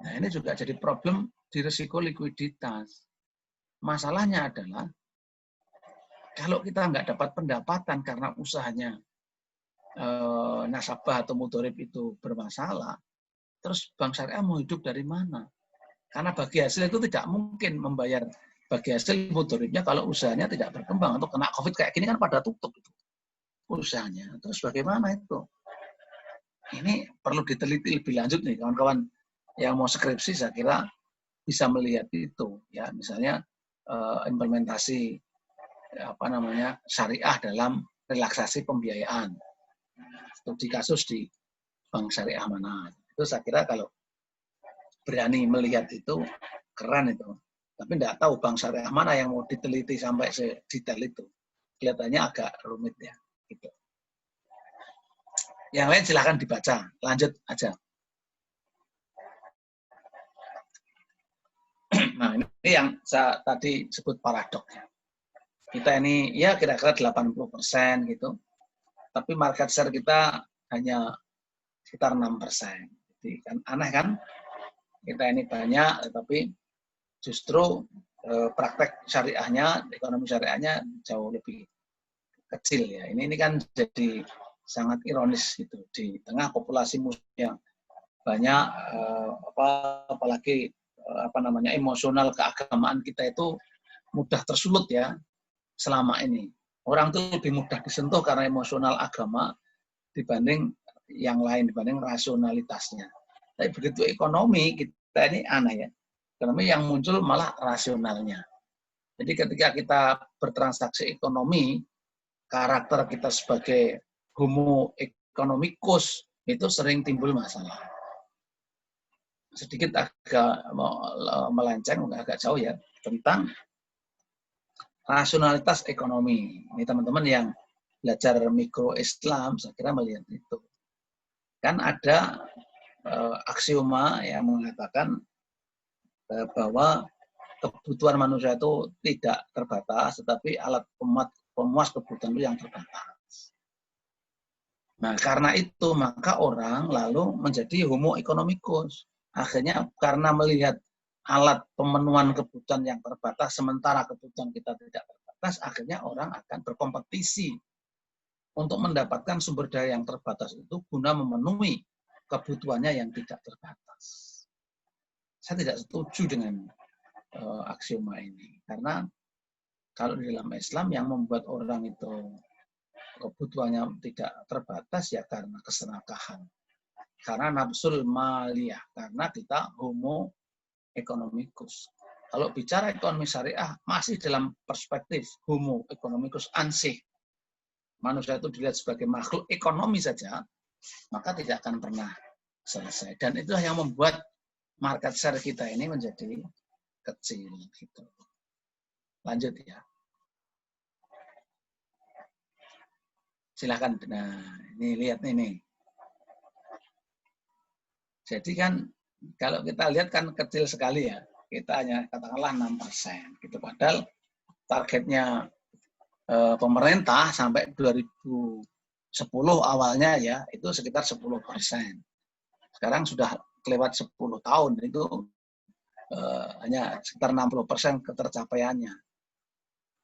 Nah, ini juga jadi problem di risiko likuiditas. Masalahnya adalah, kalau kita nggak dapat pendapatan karena usahanya nasabah atau mudharib itu bermasalah, terus bank syariah mau hidup dari mana? Karena bagi hasil itu tidak mungkin membayar bagi hasil mudharibnya kalau usahanya tidak berkembang atau kena COVID kayak gini kan pada tutup itu usahanya. Terus bagaimana itu? Ini perlu diteliti lebih lanjut nih kawan-kawan yang mau skripsi, saya kira bisa melihat itu ya, misalnya implementasi syariah dalam relaksasi pembiayaan. Studi kasus di bank syariah mana. Itu saya kira kalau berani melihat itu keren itu. Tapi tidak tahu bank syariah mana yang mau diteliti sampai sedetail itu. Kelihatannya agak rumit ya. Gitu. Yang lain silahkan dibaca. Lanjut aja. Nah, ini yang saya tadi sebut paradoknya. Kita ini ya kira-kira 80% gitu. Tapi market share kita hanya sekitar 6%. Jadi kan aneh kan? Kita ini banyak, tapi justru praktek syariahnya, ekonomi syariahnya jauh lebih kecil ya. Ini kan jadi sangat ironis gitu di tengah populasi muslim yang banyak, apalagi emosional keagamaan kita itu mudah tersulut ya selama ini. Orang itu lebih mudah disentuh karena emosional agama dibanding yang lain, dibanding rasionalitasnya. Tapi begitu ekonomi, kita ini aneh ya. Ekonomi yang muncul malah rasionalnya. Jadi ketika kita bertransaksi ekonomi, karakter kita sebagai homo economicus itu sering timbul masalah. Sedikit agak melenceng, agak jauh ya, tentang rasionalitas ekonomi. Ini teman-teman yang belajar mikro Islam, saya kira melihat itu. Kan ada aksioma yang mengatakan bahwa kebutuhan manusia itu tidak terbatas, tetapi alat pemuas kebutuhan itu yang terbatas. Nah, karena itu maka orang lalu menjadi homo economicus. Akhirnya karena melihat alat pemenuhan kebutuhan yang terbatas, sementara kebutuhan kita tidak terbatas, akhirnya orang akan berkompetisi untuk mendapatkan sumber daya yang terbatas itu guna memenuhi kebutuhannya yang tidak terbatas. Saya tidak setuju dengan aksioma ini, karena kalau di dalam Islam yang membuat orang itu kebutuhannya tidak terbatas ya karena keserakahan, karena nafsul maliyah, karena kita homo economicus. kalau bicara ekonomi syariah masih dalam perspektif homo economicus ansih, manusia itu dilihat sebagai makhluk ekonomi saja, maka tidak akan pernah selesai. Dan itulah yang membuat market share kita ini menjadi kecil. Gitu. Lanjut ya. Silakan. Nah, ini lihat ini. Jadi kan kalau kita lihat kan kecil sekali ya. Kita hanya katakanlah 6%. Gitu. Padahal targetnya pemerintah sampai 2010 awalnya ya itu sekitar 10%. Sekarang sudah kelewat 10 tahun itu hanya sekitar 60% ketercapaiannya.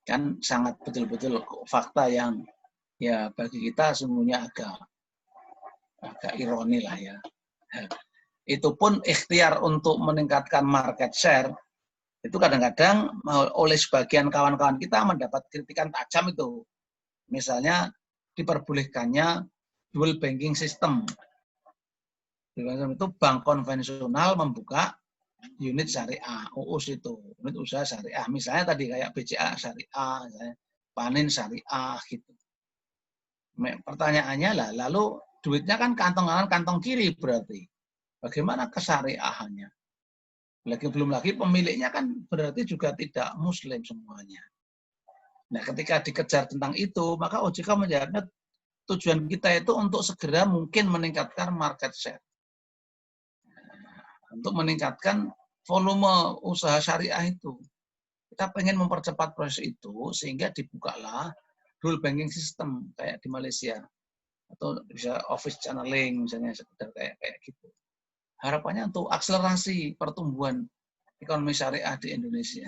Kan sangat betul-betul fakta yang ya bagi kita sungguhnya agak ironi lah ya. Itu pun ikhtiar untuk meningkatkan market share itu kadang-kadang oleh sebagian kawan-kawan kita mendapat kritikan tajam itu. Misalnya diperbolehkannya dual banking system. Itu bank konvensional membuka unit syariah, UUS itu, unit usaha syariah. Misalnya tadi kayak BCA syariah, Panin syariah gitu. Pertanyaannya lah, lalu duitnya kan kantong kanan, kantong kiri berarti. Bagaimana kesyariahannya? Belum lagi pemiliknya kan berarti juga tidak muslim semuanya. Nah, ketika dikejar tentang itu, maka OJK menjawabnya tujuan kita itu untuk segera mungkin meningkatkan market share. Untuk meningkatkan volume usaha syariah itu. Kita pengen mempercepat proses itu sehingga dibukalah dual banking system kayak di Malaysia. Atau bisa office channeling misalnya sekedar kayak gitu. Harapannya untuk akselerasi pertumbuhan ekonomi syariah di Indonesia.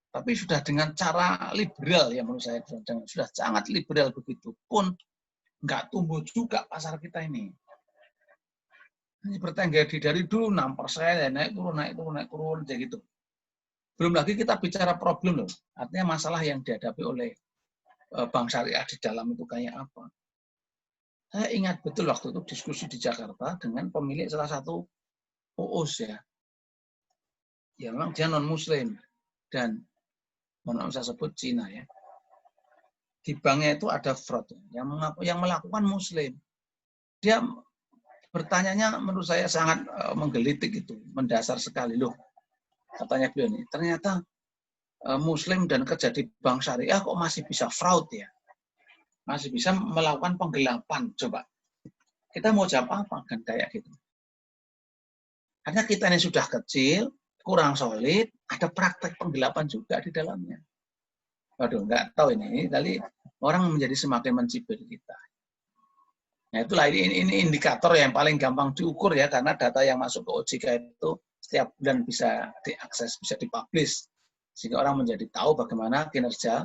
Tapi sudah dengan cara liberal ya menurut saya sudah sangat liberal begitu pun nggak tumbuh juga pasar kita ini. Ini bertengger dari dulu 6% ya naik turun kayak gitu. Belum lagi kita bicara problem loh. Artinya masalah yang dihadapi oleh bank syariah di dalam itu kayak apa. Saya ingat betul waktu itu diskusi di Jakarta dengan pemilik salah satu UUS ya. Ya memang dia non-muslim dan mohon saya sebut Cina ya. Di banknya itu ada fraud yang melakukan muslim. Dia bertanyanya menurut saya sangat menggelitik itu, mendasar sekali loh. Katanya beliau ini, ternyata muslim dan kerja di bank syariah kok masih bisa fraud ya. Masih bisa melakukan penggelapan. Coba. Kita mau jawab apa kan kayak gitu. Karena kita ini sudah kecil, kurang solid, ada praktek penggelapan juga di dalamnya. Waduh, nggak tahu ini. Tadi orang menjadi semakin mencibir kita. Nah, itulah ini indikator yang paling gampang diukur ya, karena data yang masuk ke OJK itu setiap bulan bisa diakses, bisa dipublish. Sehingga orang menjadi tahu bagaimana kinerja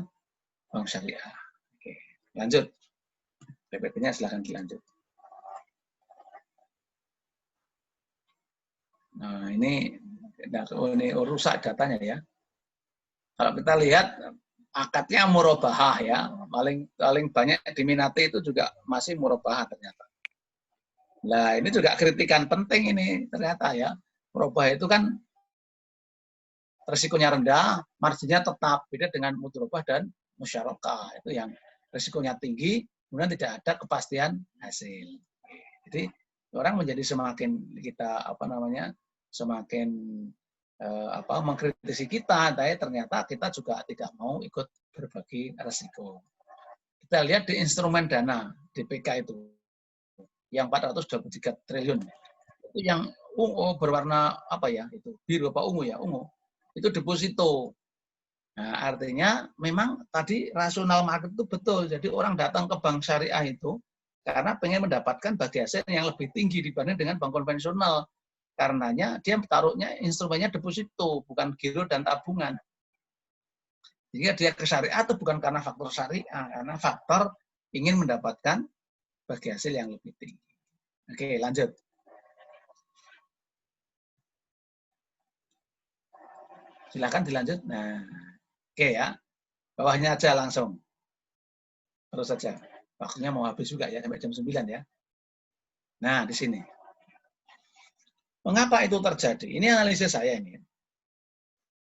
bank syariah. Oke, lanjut. PPT-nya silahkan dilanjut. Nah, ini rusak datanya ya. Kalau kita lihat akadnya murabahah ya, paling banyak diminati itu juga masih murabahah ternyata. Nah, ini juga kritikan penting ini ternyata ya. Murabahah itu kan risikonya rendah, marginnya tetap, beda dengan mudharabah dan musyarakah. Itu yang risikonya tinggi, kemudian tidak ada kepastian hasil. Jadi orang menjadi semakin kita semakin mengkritisi kita, tapi ternyata kita juga tidak mau ikut berbagi risiko. Kita lihat di instrumen dana DPK itu yang 423 triliun itu yang ungu berwarna apa ya itu biru apa ungu ya ungu itu deposito. Nah, artinya memang tadi rasional market itu betul. Jadi orang datang ke bank syariah itu karena pengen mendapatkan bagi hasil yang lebih tinggi dibanding dengan bank konvensional. Karenanya dia taruhnya instrumennya deposito, bukan giro dan tabungan. Jika dia ke syariah itu bukan karena faktor syariah, karena faktor ingin mendapatkan bagi hasil yang lebih tinggi. Oke, lanjut. Silakan dilanjut. Nah, oke ya. Bawahnya aja langsung. Terus saja. Waktunya mau habis juga ya, sampai jam 9 ya. Nah, di sini. Mengapa itu terjadi? Ini analisis saya ini.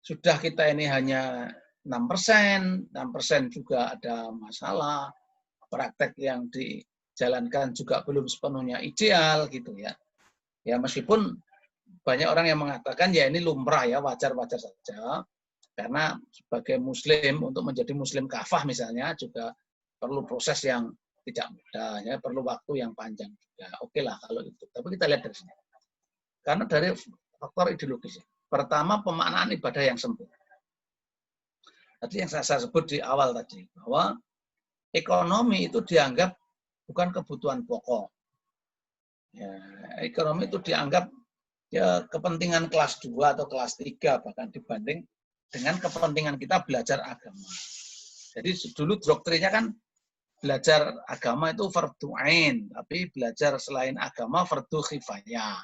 sudah kita ini hanya 6%, 6% juga ada masalah, praktek yang dijalankan juga belum sepenuhnya ideal gitu ya. Ya meskipun banyak orang yang mengatakan ya ini lumrah ya, wajar-wajar saja. Karena sebagai muslim, untuk menjadi muslim kafah misalnya juga perlu proses yang tidak mudah, ya, perlu waktu yang panjang juga. Oke lah kalau itu. Tapi kita lihat dari sini. Karena dari faktor ideologis. Pertama, pemaknaan ibadah yang sempit. Tadi yang saya sebut di awal tadi, bahwa ekonomi itu dianggap bukan kebutuhan pokok. Ya, ekonomi itu dianggap ya kepentingan kelas 2 atau kelas 3 bahkan dibanding dengan kepentingan kita belajar agama. Jadi dulu doktrinnya kan belajar agama itu fardhu ain, tapi belajar selain agama fardhu kifayah.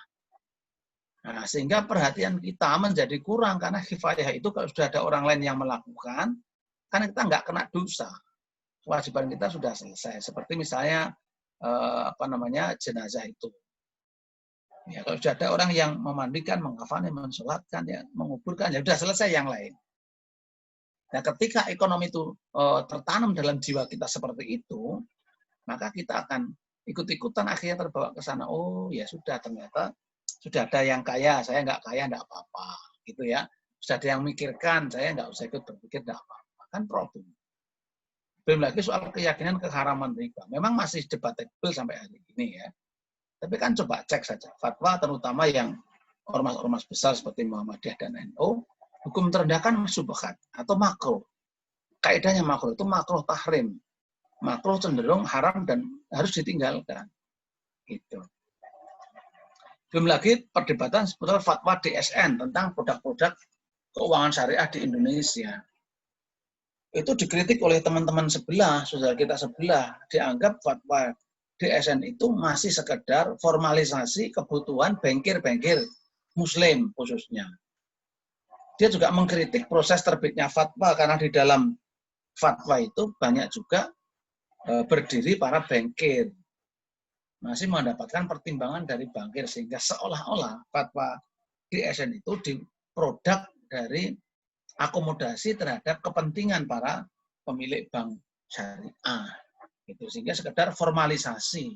Nah, sehingga perhatian kita menjadi kurang karena kifayah itu kalau sudah ada orang lain yang melakukan, kan kita nggak kena dosa. Kewajiban kita sudah selesai. Seperti misalnya jenazah itu. Ya, kalau sudah ada orang yang memandikan, mengkafani, mensolatkan, ya, menguburkan, ya sudah selesai yang lain. Nah, ketika ekonomi itu tertanam dalam jiwa kita seperti itu, maka kita akan ikut-ikutan akhirnya terbawa ke sana. Oh, ya sudah, ternyata sudah ada yang kaya, saya nggak kaya, nggak apa-apa. Gitu ya. Sudah ada yang mikirkan, saya nggak usah ikut berpikir, nggak apa-apa. Kan problem. Belum lagi soal keyakinan keharaman riba. Memang masih debatable sampai hari ini ya. Tapi kan coba cek saja. Fatwa terutama yang ormas-ormas besar seperti Muhammadiyah dan NU, hukum terendah kan subhat atau makruh. Kaidahnya makruh itu makruh tahrim. Makruh cenderung haram dan harus ditinggalkan. Gitu. Belum lagi perdebatan seputar fatwa DSN tentang produk-produk keuangan syariah di Indonesia. Itu dikritik oleh teman-teman sebelah, saudara kita sebelah, dianggap fatwa DSN itu masih sekedar formalisasi kebutuhan bankir-bankir muslim khususnya. Dia juga mengkritik proses terbitnya fatwa karena di dalam fatwa itu banyak juga berdiri para bankir. Masih mendapatkan pertimbangan dari bankir sehingga seolah-olah fatwa DSN itu diproduk dari akomodasi terhadap kepentingan para pemilik bank syariah. Gitu. Sehingga sekedar formalisasi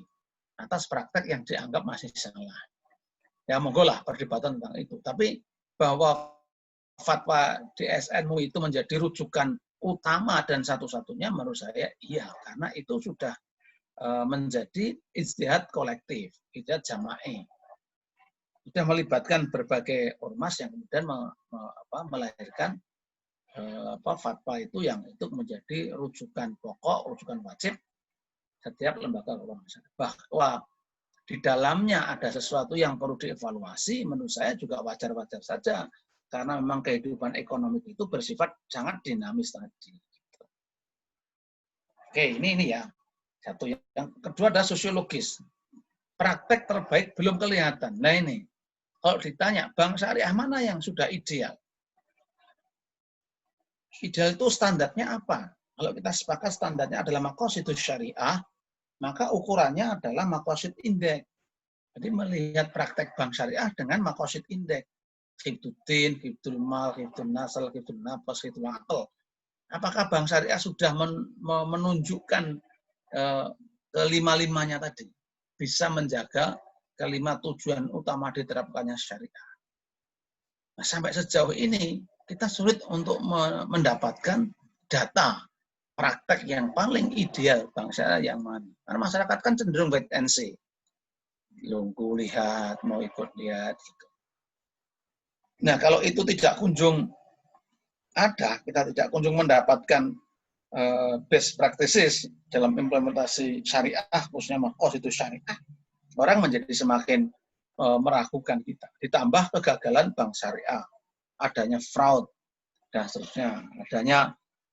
atas praktek yang dianggap masih salah. Ya monggo lah perdebatan tentang itu. Tapi bahwa fatwa DSN MUI itu menjadi rujukan utama dan satu-satunya menurut saya iya. Karena itu sudah menjadi ijtihad kolektif, ijtihad jama'i. Sudah melibatkan berbagai ormas yang kemudian melahirkan fatwa itu yang itu menjadi rujukan pokok, rujukan wajib setiap lembaga keuangan syariah. Bahwa di dalamnya ada sesuatu yang perlu dievaluasi, menurut saya juga wajar-wajar saja. Karena memang kehidupan ekonomi itu bersifat sangat dinamis tadi. Oke, ini ya. Satu. Yang kedua adalah sosiologis. Praktek terbaik belum kelihatan. Nah ini, kalau ditanya, bank syariah mana yang sudah ideal? Ideal itu standarnya apa? Kalau kita sepakat standarnya adalah maqasidus syariah, maka ukurannya adalah maqasid indeks. Jadi melihat praktek bank syariah dengan maqasid indeks. Hifduddin, hifdul mal, hifdul nasal, hifdul nafas, hifdul aql. Apakah bank syariah sudah menunjukkan kelima-limanya tadi? Bisa menjaga kelima tujuan utama diterapkannya syariah. Nah, sampai sejauh ini, kita sulit untuk mendapatkan data praktek yang paling ideal bank syariah yang mana. Karena masyarakat kan cenderung wait and see. Nunggu lihat, mau ikut lihat. Gitu. Nah, kalau itu tidak kunjung ada, kita tidak kunjung mendapatkan best practices dalam implementasi syariah, khususnya maqasidus syariah, orang menjadi semakin meragukan kita. Ditambah kegagalan bank syariah, adanya fraud, dan seterusnya. Adanya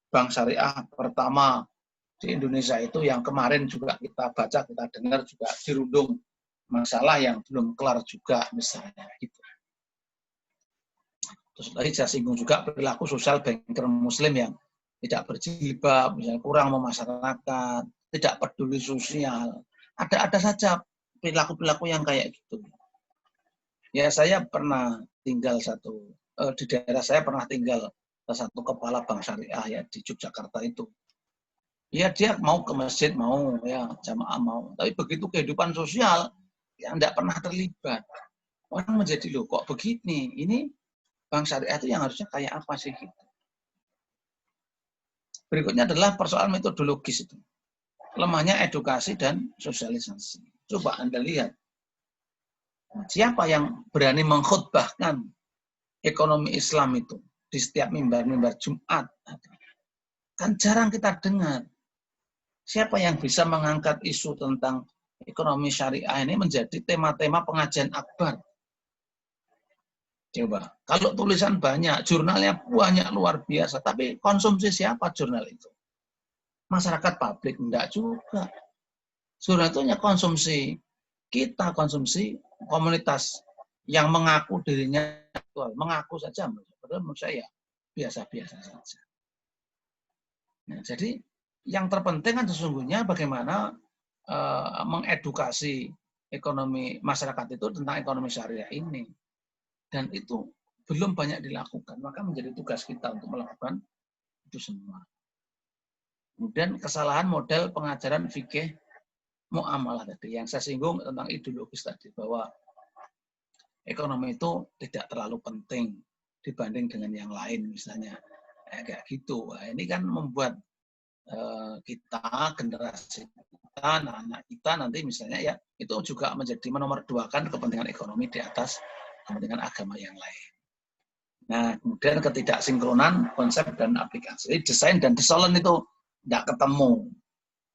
bank syariah pertama di Indonesia itu yang kemarin juga kita baca, kita dengar juga dirundung masalah yang belum kelar juga misalnya. Gitu. Terus tadi saya singgung juga perilaku sosial banker muslim yang tidak berjilbab, misalnya kurang memasyarakat, tidak peduli sosial. Ada saja perilaku-perilaku yang kayak gitu. Ya saya pernah tinggal satu di daerah saya pernah tinggal salah satu kepala bank syariah ya di Yogyakarta itu. Ya dia mau ke masjid mau ya jamaah mau, tapi begitu kehidupan sosial ya tidak pernah terlibat. Orang menjadi loh kok begini, ini bank syariah itu yang harusnya kayak apa sih gitu. Berikutnya adalah persoalan metodologis itu. Lemahnya edukasi dan sosialisasi. Coba Anda lihat. Siapa yang berani mengkhutbahkan ekonomi Islam itu di setiap mimbar-mimbar Jumat? Kan jarang kita dengar. Siapa yang bisa mengangkat isu tentang ekonomi syariah ini menjadi tema-tema pengajian akbar? Coba, kalau tulisan banyak, jurnalnya banyak luar biasa, tapi konsumsi siapa jurnal itu? Masyarakat publik enggak juga. Jurnal itu hanya konsumsi kita, konsumsi komunitas yang mengaku dirinya aktual, mengaku saja, padahal menurut saya biasa-biasa saja. Nah, jadi yang terpenting kan sesungguhnya bagaimana mengedukasi ekonomi masyarakat itu tentang ekonomi syariah ini. Dan itu belum banyak dilakukan, maka menjadi tugas kita untuk melakukan itu semua. Kemudian kesalahan model pengajaran fikih muamalah tadi, yang saya singgung tentang ideologis tadi, bahwa ekonomi itu tidak terlalu penting dibanding dengan yang lain misalnya. Kayak gitu. Nah, ini kan membuat kita, generasi kita, anak-anak kita nanti misalnya ya, itu juga menjadi menomorduakan kepentingan ekonomi di atas kepentingan agama yang lain. Nah, kemudian ketidaksinkronan konsep dan aplikasi. Jadi desain dan desolen itu tidak ketemu.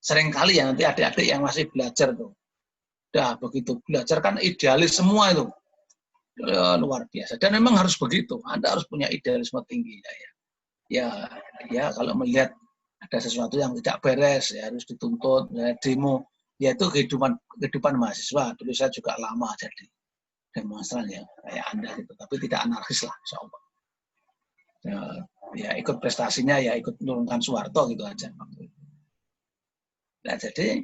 Seringkali ya nanti adik-adik yang masih belajar tuh. Dah begitu belajar kan idealis semua itu. Ya, luar biasa. Dan memang harus begitu. Anda harus punya idealisme tinggi ya. Ya kalau melihat ada sesuatu yang tidak beres ya harus dituntut, ya, demo. Ya itu kehidupan mahasiswa. Dulu saya juga lama jadi demonstran ya kayak Anda gitu, tapi tidak anarkis lah, insya Allah. Ya ikut prestasinya ya ikut menurunkan Soeharto gitu aja. Nah jadi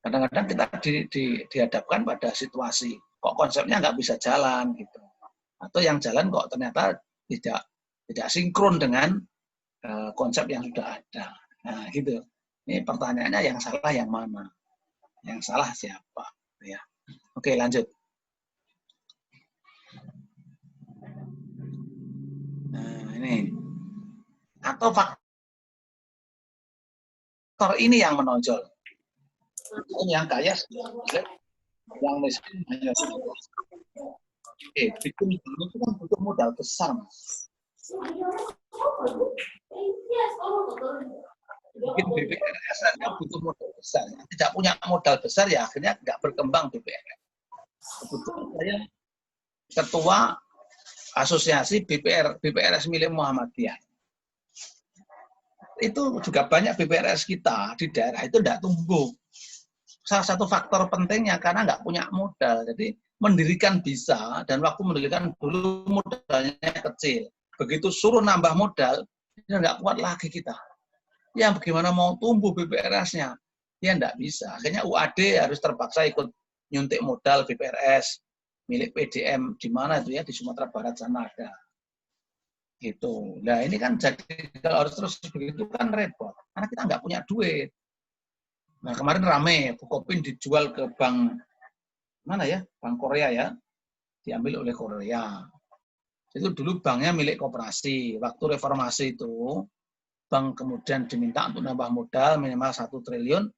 kadang-kadang kita dihadapkan pada situasi kok konsepnya nggak bisa jalan gitu, atau yang jalan kok ternyata tidak sinkron dengan konsep yang sudah ada. Nah gitu. Ini pertanyaannya yang salah yang mana? Yang salah siapa? Ya. Oke lanjut. Nah, ini. Atau faktor ini yang menonjol. Yang kaya, yang miskin hanya sedikit. Bikin itu kan butuh modal besar, Mas. Bikin BPRS saja butuh modal besar. Tidak punya modal besar ya akhirnya nggak berkembang BPRS. Kebetulan saya ketua asosiasi BPRS milik Muhammadiyah. Itu juga banyak BPRS kita di daerah itu tidak tumbuh. Salah satu faktor pentingnya karena nggak punya modal. Jadi mendirikan bisa, dan waktu mendirikan dulu modalnya kecil. Begitu suruh nambah modal, ya nggak kuat lagi kita. Ya bagaimana mau tumbuh BPRS-nya? Ya nggak bisa. Akhirnya UAD harus terpaksa ikut nyuntik modal BPRS milik PDM di mana itu ya, di Sumatera Barat sana ada. Gitu. Nah ini kan jadi kalau harus terus begitu kan repot. Karena kita nggak punya duit. Nah kemarin rame, Bukopin dijual ke bank mana ya? Bank Korea ya, diambil oleh Korea. Itu dulu banknya milik koperasi. Waktu reformasi itu, bank kemudian diminta untuk nambah modal minimal 1 triliun.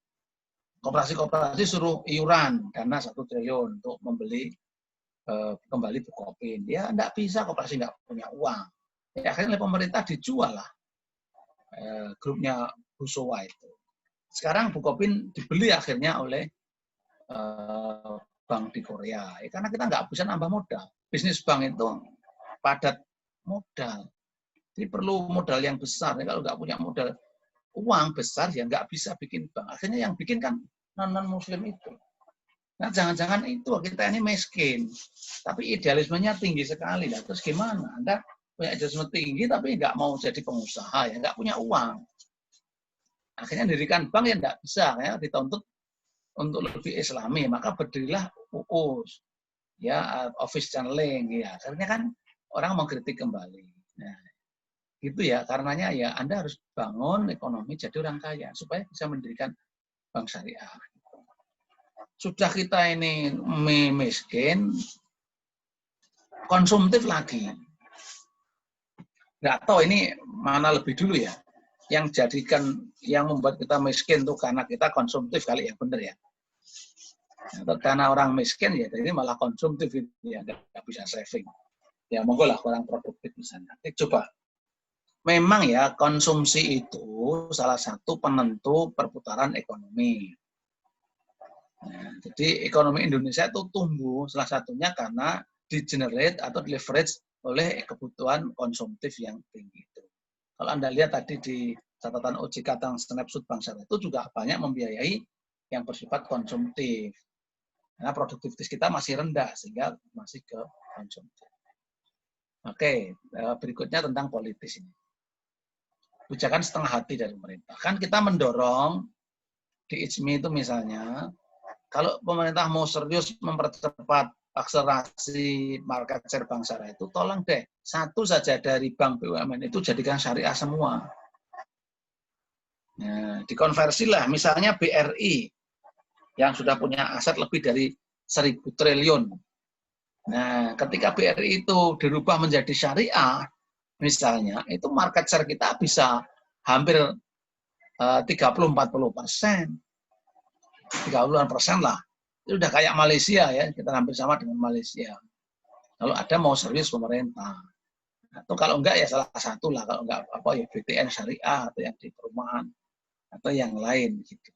Koperasi-koperasi suruh iuran dana 1 triliun untuk membeli kembali Bukopin. Ya enggak bisa, koperasi enggak punya uang. Ya, akhirnya oleh pemerintah dijual lah grupnya Busowa itu. Sekarang Bukopin dibeli akhirnya oleh bank di Korea. Ya, karena kita nggak bisa nambah modal. Bisnis bank itu padat modal. Jadi perlu modal yang besar. Ya, kalau nggak punya modal uang besar ya nggak bisa bikin bank. Akhirnya yang bikin kan non-muslim itu. Nah jangan-jangan itu kita ini miskin. Tapi idealismenya tinggi sekali. Nah, terus gimana? Anda punya idealisme tinggi tapi nggak mau jadi pengusaha, ya nggak punya uang. Akhirnya dirikan bank ya nggak bisa, ya dituntut untuk lebih islami, maka berdirilah UUS, ya Office Channeling, ya. Akhirnya kan orang mengkritik kembali. Nah, gitu ya, karenanya ya Anda harus bangun ekonomi jadi orang kaya supaya bisa mendirikan bank syariah. Sudah kita ini miskin, konsumtif lagi. Nggak tahu ini mana lebih dulu ya. Yang membuat kita miskin tuh karena kita konsumtif kali ya, bener ya. Atau karena orang miskin ya, jadi malah konsumtif itu ya, nggak bisa saving. Ya monggo lah orang produktif misalnya. Coba. Memang ya konsumsi itu salah satu penentu perputaran ekonomi. Nah, jadi ekonomi Indonesia itu tumbuh salah satunya karena di-generate atau di-leverage oleh kebutuhan konsumtif yang tinggi itu. Kalau Anda lihat tadi di catatan OJK tentang snapshot bank syariah itu juga banyak membiayai yang bersifat konsumtif. Karena produktivitas kita masih rendah sehingga masih ke konsumtif. Oke, berikutnya tentang politis ini. Kebijakan setengah hati dari pemerintah. Kan kita mendorong di IJMI itu misalnya, kalau pemerintah mau serius mempercepat akselerasi market share bank syariah itu, tolong deh, satu saja dari bank BUMN itu jadikan syariah semua. Nah, dikonversilah, misalnya BRI, yang sudah punya aset lebih dari 1.000 triliun. Nah, ketika BRI itu dirubah menjadi syariah, misalnya, itu market share kita bisa hampir 30-40%. 30% lah. Itu udah kayak Malaysia ya, kita hampir sama dengan Malaysia. Kalau ada mau serius pemerintah. Atau kalau enggak ya salah satu lah, kalau enggak apa ya BTN syariah atau yang di perumahan atau yang lain gitu.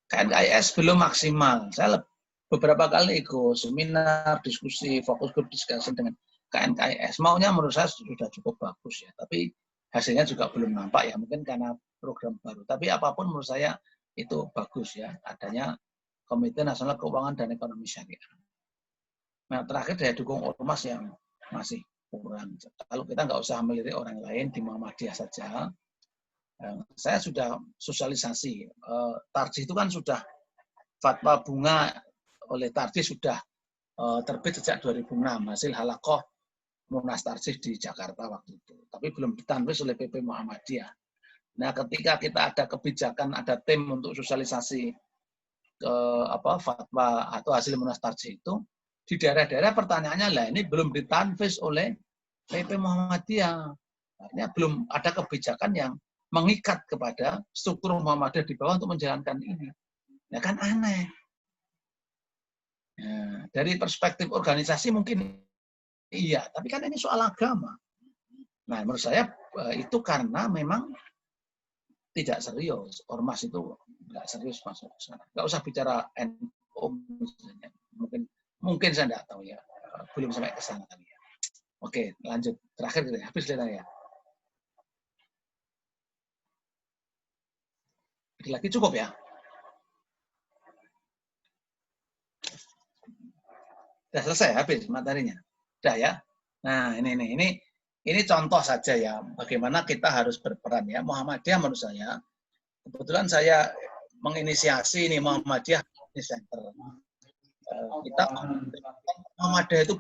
KNKIS belum maksimal. Saya beberapa kali ikut seminar, diskusi, fokus group discussion dengan KNKIS. Maunya menurut saya sudah cukup bagus ya, tapi hasilnya juga belum nampak ya, mungkin karena program baru. Tapi apapun menurut saya itu bagus ya, adanya Komite Nasional Keuangan dan Ekonomi Syariah. Nah, terakhir daya dukung ormas yang masih kurang. Kalau kita nggak usah melirik orang lain, di Muhammadiyah saja, saya sudah sosialisasi. Tarjih itu kan sudah, fatwa bunga oleh Tarjih sudah terbit sejak 2006, hasil halakoh Munas Tarjih di Jakarta waktu itu. Tapi belum ditanfis oleh PP Muhammadiyah. Nah, ketika kita ada kebijakan, ada tim untuk sosialisasi fatwa atau hasil Munas Tarjih itu, di daerah-daerah pertanyaannya lah ini belum ditanfis oleh PP Muhammadiyah. Artinya belum ada kebijakan yang mengikat kepada struktur Muhammadiyah di bawah untuk menjalankan ini. Ya kan aneh. Nah, dari perspektif organisasi mungkin iya, tapi kan ini soal agama. Nah, menurut saya itu karena memang tidak serius. Ormas itu nggak serius masuk ke sana. Nggak usah bicara NU misalnya. Mungkin saya nggak tahu ya. Belum sampai ke sana kali ya. Oke, lanjut. Terakhir kita habis lihat ya. Lagi cukup ya. Sudah selesai habis materinya. Sudah ya. Nah, ini contoh saja ya bagaimana kita harus berperan ya. Muhammadiyah menurut saya, kebetulan saya menginisiasi ini Muhammadiyah Center. Kita Muhammadiyah itu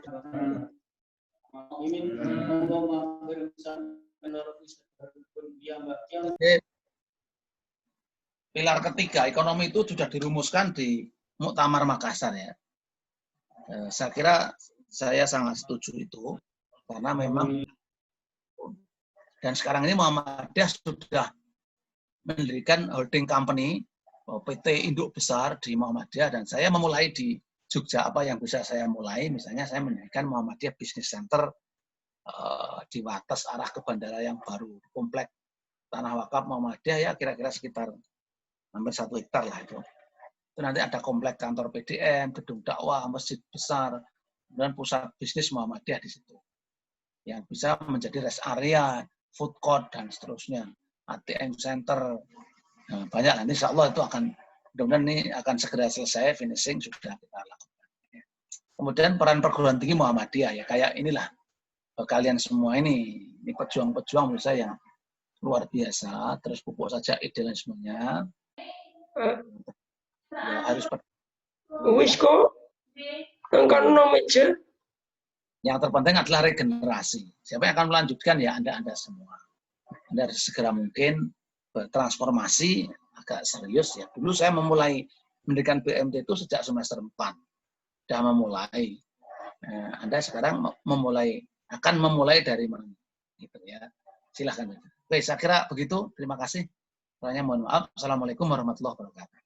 pilar ketiga ekonomi itu sudah dirumuskan di Muktamar Makassar ya. Saya kira saya sangat setuju itu karena memang dan sekarang ini Muhammadiyah sudah mendirikan holding company PT induk besar di Muhammadiyah dan saya memulai di Jogja apa yang bisa saya mulai misalnya saya mendirikan Muhammadiyah Business Center di Wates arah ke bandara yang baru komplek tanah wakaf Muhammadiyah ya kira-kira sekitar hampir 1 hektar lah itu. Itu nanti ada komplek kantor PDM, gedung dakwah, masjid besar, dan pusat bisnis Muhammadiyah di situ. Yang bisa menjadi rest area, food court, dan seterusnya. ATM center. Nah, banyak nanti insya Allah itu akan, mudah-mudahan ini akan segera selesai, finishing, sudah kita lakukan. Kemudian peran perguruan tinggi Muhammadiyah, ya kayak inilah, kalian semua ini pejuang-pejuang menurut saya yang luar biasa, terus pupuk saja idealismenya. Ya, harus Wis kok angkat meja. Yang terpenting adalah regenerasi. Siapa yang akan melanjutkan? Ya Anda semua. Anda harus segera mungkin bertransformasi agak serius ya. Dulu saya memulai mendirikan BMT itu sejak semester 4. Sudah memulai. Anda sekarang akan memulai dari mana? Gitu ya. Silahkan. Oke, saya kira begitu. Terima kasih. Soalnya mohon maaf. Assalamualaikum warahmatullahi wabarakatuh.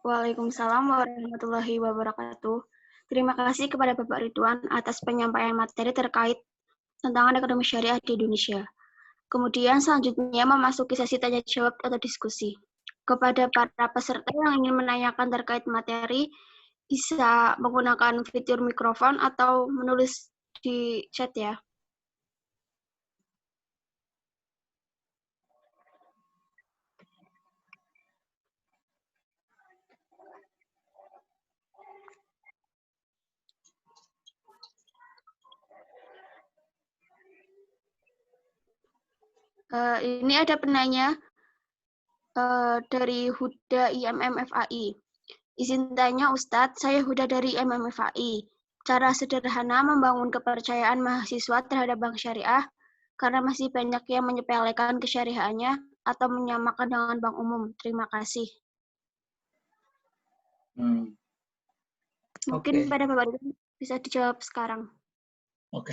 Waalaikumsalam warahmatullahi wabarakatuh. Terima kasih kepada Bapak Ridwan atas penyampaian materi terkait tantangan ekonomi syariah di Indonesia. Kemudian selanjutnya memasuki sesi tanya jawab atau diskusi. Kepada para peserta yang ingin menanyakan terkait materi, bisa menggunakan fitur mikrofon atau menulis di chat ya. Ini ada penanya dari Huda IMMFAI. Izin tanya Ustadz, saya Huda dari IMMFAI. Cara sederhana membangun kepercayaan mahasiswa terhadap bank syariah karena masih banyak yang menyepelekan kesyariahannya atau menyamakan dengan bank umum. Terima kasih. Mungkin pada Bapak bisa dijawab sekarang. Oke.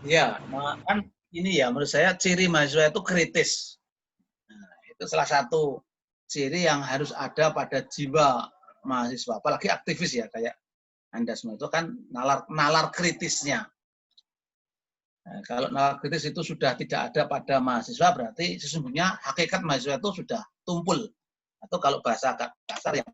Ya, kan ini ya menurut saya ciri mahasiswa itu kritis. Nah, itu salah satu ciri yang harus ada pada jiwa mahasiswa, apalagi aktivis ya kayak Anda semua itu kan nalar kritisnya. Nah, kalau nalar kritis itu sudah tidak ada pada mahasiswa berarti sesungguhnya hakikat mahasiswa itu sudah tumpul. Atau kalau bahasa kasar yang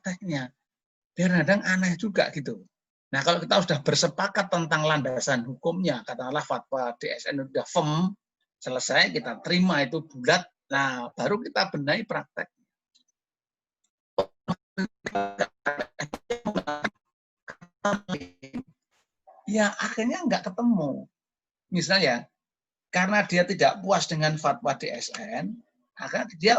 prakteknya. Kadang-kadang aneh juga gitu. Nah, kalau kita sudah bersepakat tentang landasan hukumnya, katakanlah fatwa DSN sudah firm, selesai, kita terima itu bulat, nah baru kita benahi praktek. Ya, akhirnya nggak ketemu. Misalnya, karena dia tidak puas dengan fatwa DSN, akhirnya dia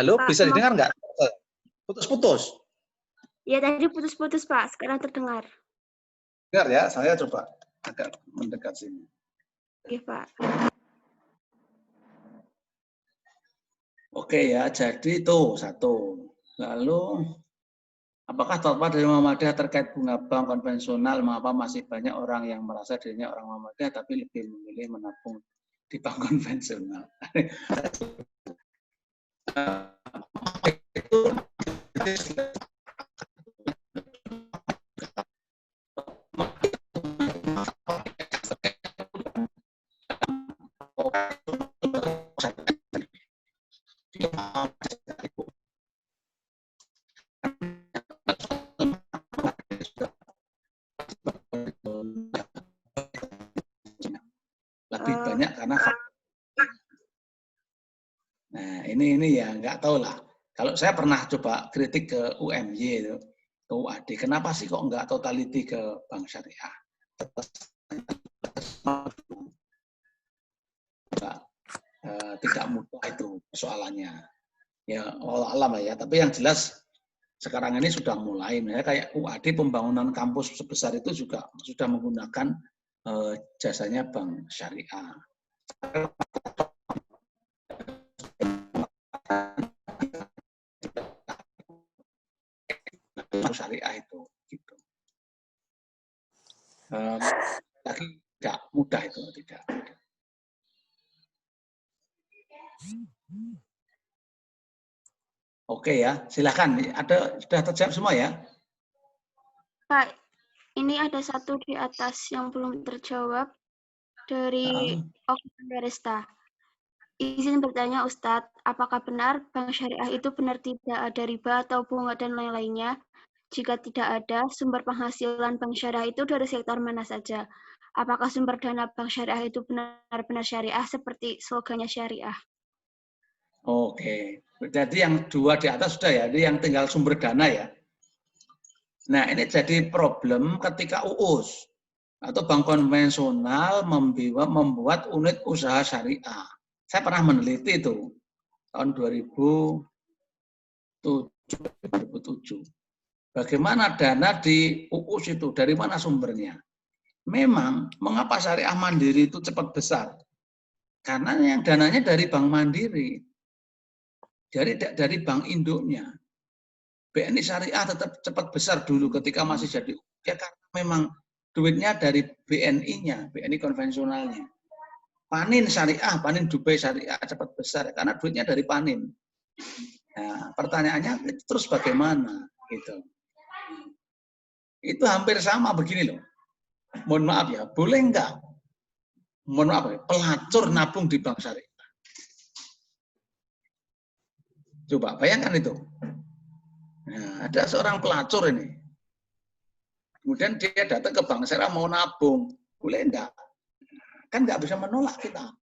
Halo, Pak, bisa didengar nggak? Putus-putus. Ya, tadi putus-putus, Pak. Sekarang terdengar. Dengar ya, saya coba agak mendekat sini. Oke, Pak. Oke ya, jadi itu satu. Lalu, apakah fatwa dari Muhammadiyah terkait bunga bank konvensional, mengapa masih banyak orang yang merasa dirinya orang Muhammadiyah tapi lebih memilih menabung di bank konvensional? banyak karena nah ini ya nggak tahu lah. Kalau saya pernah coba kritik ke UMY itu, ke UAD, kenapa sih kok nggak totality ke bank syariah? Tidak mudah itu persoalannya. Ya Allah alam ya. Tapi yang jelas sekarang ini sudah mulai. Ya, kayak UAD pembangunan kampus sebesar itu juga sudah menggunakan jasanya bank syariah. Syariah itu gitu. Lagi tidak mudah itu, tidak mudah. Oke ya, silakan. Sudah terjawab semua ya? Pak, ini ada satu di atas yang belum terjawab dari Okta Resta. Izin bertanya Ustadz, apakah benar bank syariah itu benar tidak ada riba atau bunga dan lain-lainnya? Jika tidak ada, sumber penghasilan bank syariah itu dari sektor mana saja? Apakah sumber dana bank syariah itu benar-benar syariah seperti slogannya syariah? Oke, jadi yang dua di atas sudah ya, ini yang tinggal sumber dana ya. Nah ini jadi problem ketika UUS atau bank konvensional membuat unit usaha syariah. Saya pernah meneliti itu tahun 2007. Bagaimana dana di UUS itu, dari mana sumbernya? Memang, mengapa syariah mandiri itu cepat besar? Karena yang dananya dari bank mandiri, dari bank induknya. BNI syariah tetap cepat besar dulu ketika masih jadi ya karena memang duitnya dari BNI-nya, BNI konvensionalnya. Panin syariah, Panin Dubai syariah cepat besar karena duitnya dari Panin. Nah, pertanyaannya terus bagaimana gitu. Itu hampir sama begini loh. Mohon maaf ya, boleh enggak? Mohon maaf ya, pelacur nabung di bank syariah. Coba bayangkan itu. Nah, ada seorang pelacur ini. Kemudian dia datang ke bank syariah mau nabung. Boleh enggak? Kan enggak bisa menolak kita.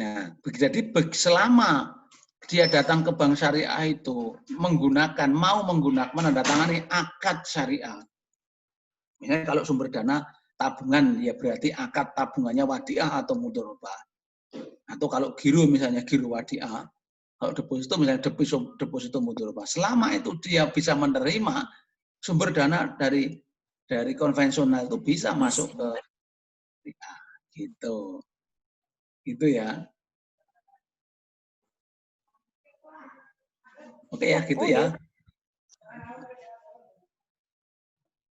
Nah, jadi selama dia datang ke bank syariah itu mau menggunakan menandatangani akad syariah. Misalnya kalau sumber dana tabungan ya berarti akad tabungannya wadiah atau mudharabah. Atau kalau giro misalnya giro wadiah, kalau deposito misalnya deposito mudharabah. Selama itu dia bisa menerima sumber dana dari konvensional itu bisa masuk ke gitu. Itu ya. Oke ya, gitu ya.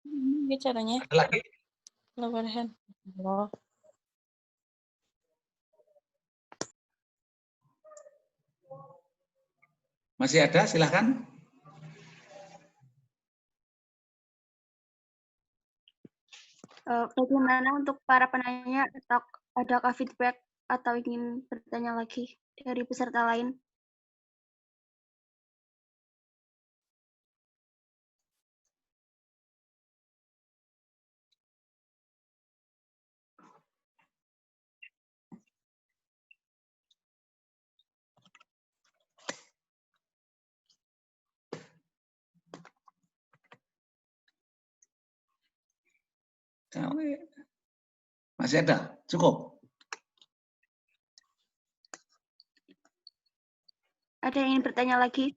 Ini caranya. Ada lagi? Lower hand. Masih ada? Silakan. Bagaimana untuk para penanya, atau adakah feedback atau ingin bertanya lagi dari peserta lain? Masih ada? Cukup? Ada yang ingin bertanya lagi?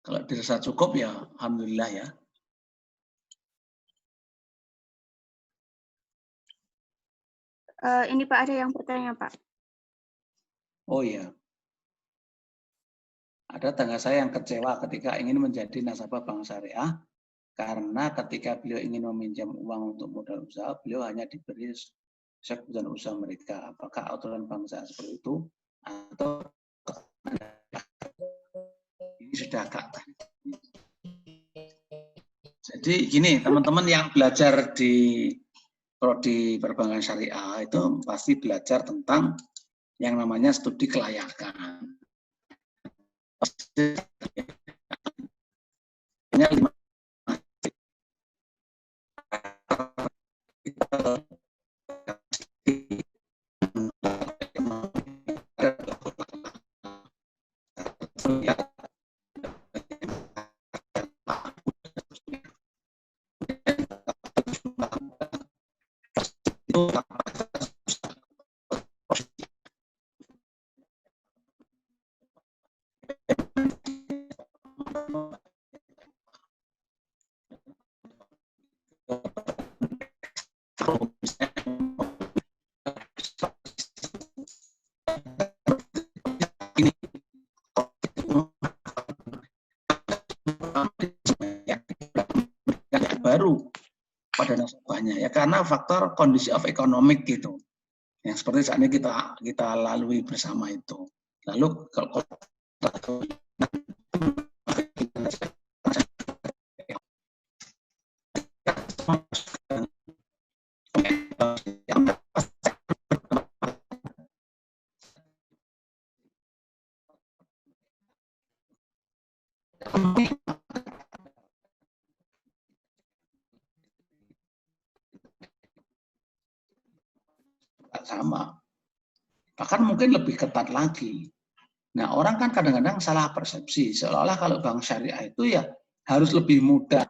Kalau dirasa cukup ya alhamdulillah ya. Ini Pak, ada yang bertanya Pak. Oh iya. Ada tetangga saya yang kecewa ketika ingin menjadi nasabah bank syariah karena ketika beliau ingin meminjam uang untuk modal usaha, beliau hanya diberi kebutuhan usaha mereka. Apakah aturan bank syariah seperti itu atau ini sudah agak. Jadi gini, teman-teman yang belajar di prodi perbankan syariah itu pasti belajar tentang yang namanya studi kelayakan. Hanya 5 baru pada nasabahnya ya, karena faktor kondisi of economic gitu yang seperti saat ini kita lalui bersama itu. Lalu kalau sama, bahkan mungkin lebih ketat lagi. Nah, orang kan kadang-kadang salah persepsi, seolah-olah kalau bank syariah itu ya harus lebih mudah.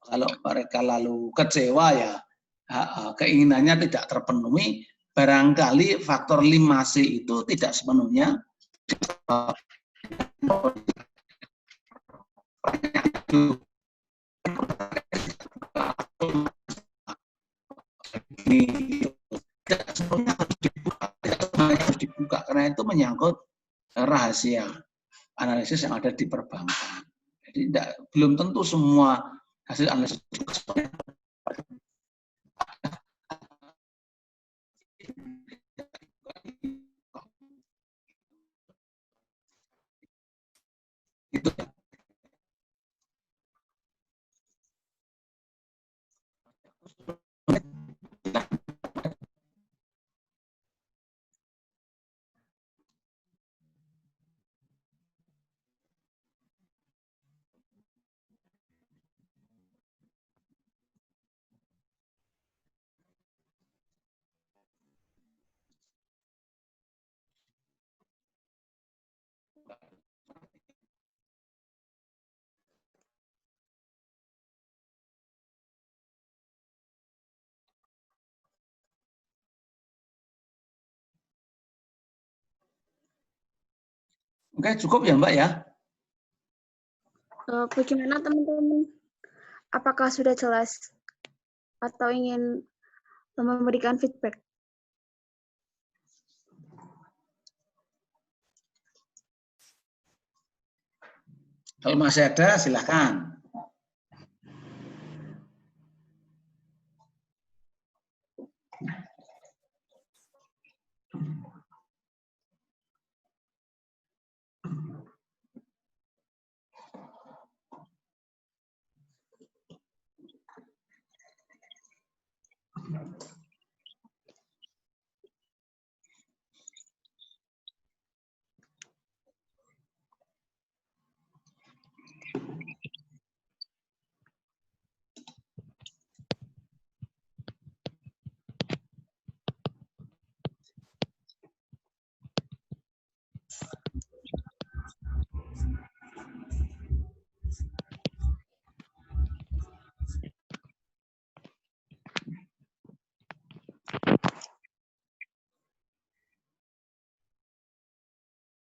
Kalau mereka lalu kecewa ya keinginannya tidak terpenuhi, barangkali faktor 5C itu tidak sepenuhnya ini tidak sepenuhnya harus dibuka karena itu menyangkut rahasia analisis yang ada di perbankan. Jadi belum tentu semua hasil analisis itu. Oke, cukup ya Mbak ya. Bagaimana teman-teman? Apakah sudah jelas atau ingin memberikan feedback? Kalau masih ada silakan.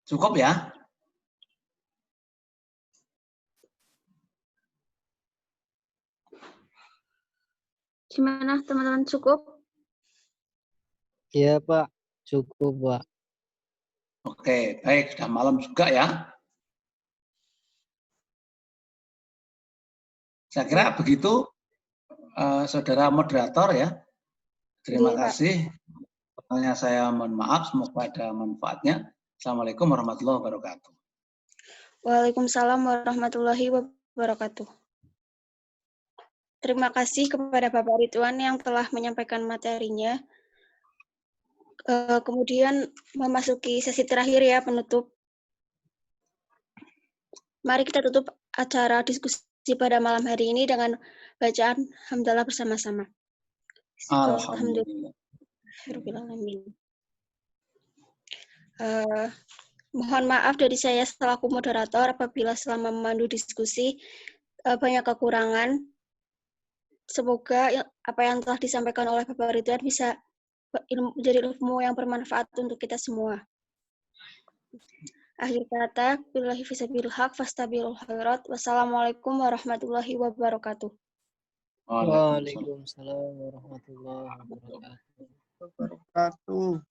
Cukup ya. Gimana teman-teman, cukup? Iya, Pak. Cukup, Pak. Oke, baik. Sudah malam juga ya. Saya kira begitu, saudara moderator ya. Terima Iya, Pak. kasih. Pertanyaan saya mohon maaf, semoga ada manfaatnya. Assalamualaikum warahmatullahi wabarakatuh. Waalaikumsalam warahmatullahi wabarakatuh. Terima kasih kepada Bapak Ridwan yang telah menyampaikan materinya. Kemudian memasuki sesi terakhir ya, penutup. Mari kita tutup acara diskusi pada malam hari ini dengan bacaan hamdalah bersama-sama. Alhamdulillah. Alhamdulillahirrahmanirrahim. Mohon maaf dari saya selaku moderator apabila selama memandu diskusi banyak kekurangan. Semoga apa yang telah disampaikan oleh Bapak Ridwan bisa menjadi ilmu yang bermanfaat untuk kita semua. Akhir kata, billahi fisabilil haq, fastabilul khairat. Wassalamualaikum warahmatullahi wabarakatuh. Waalaikumsalam warahmatullahi wabarakatuh. Wabarakatuh.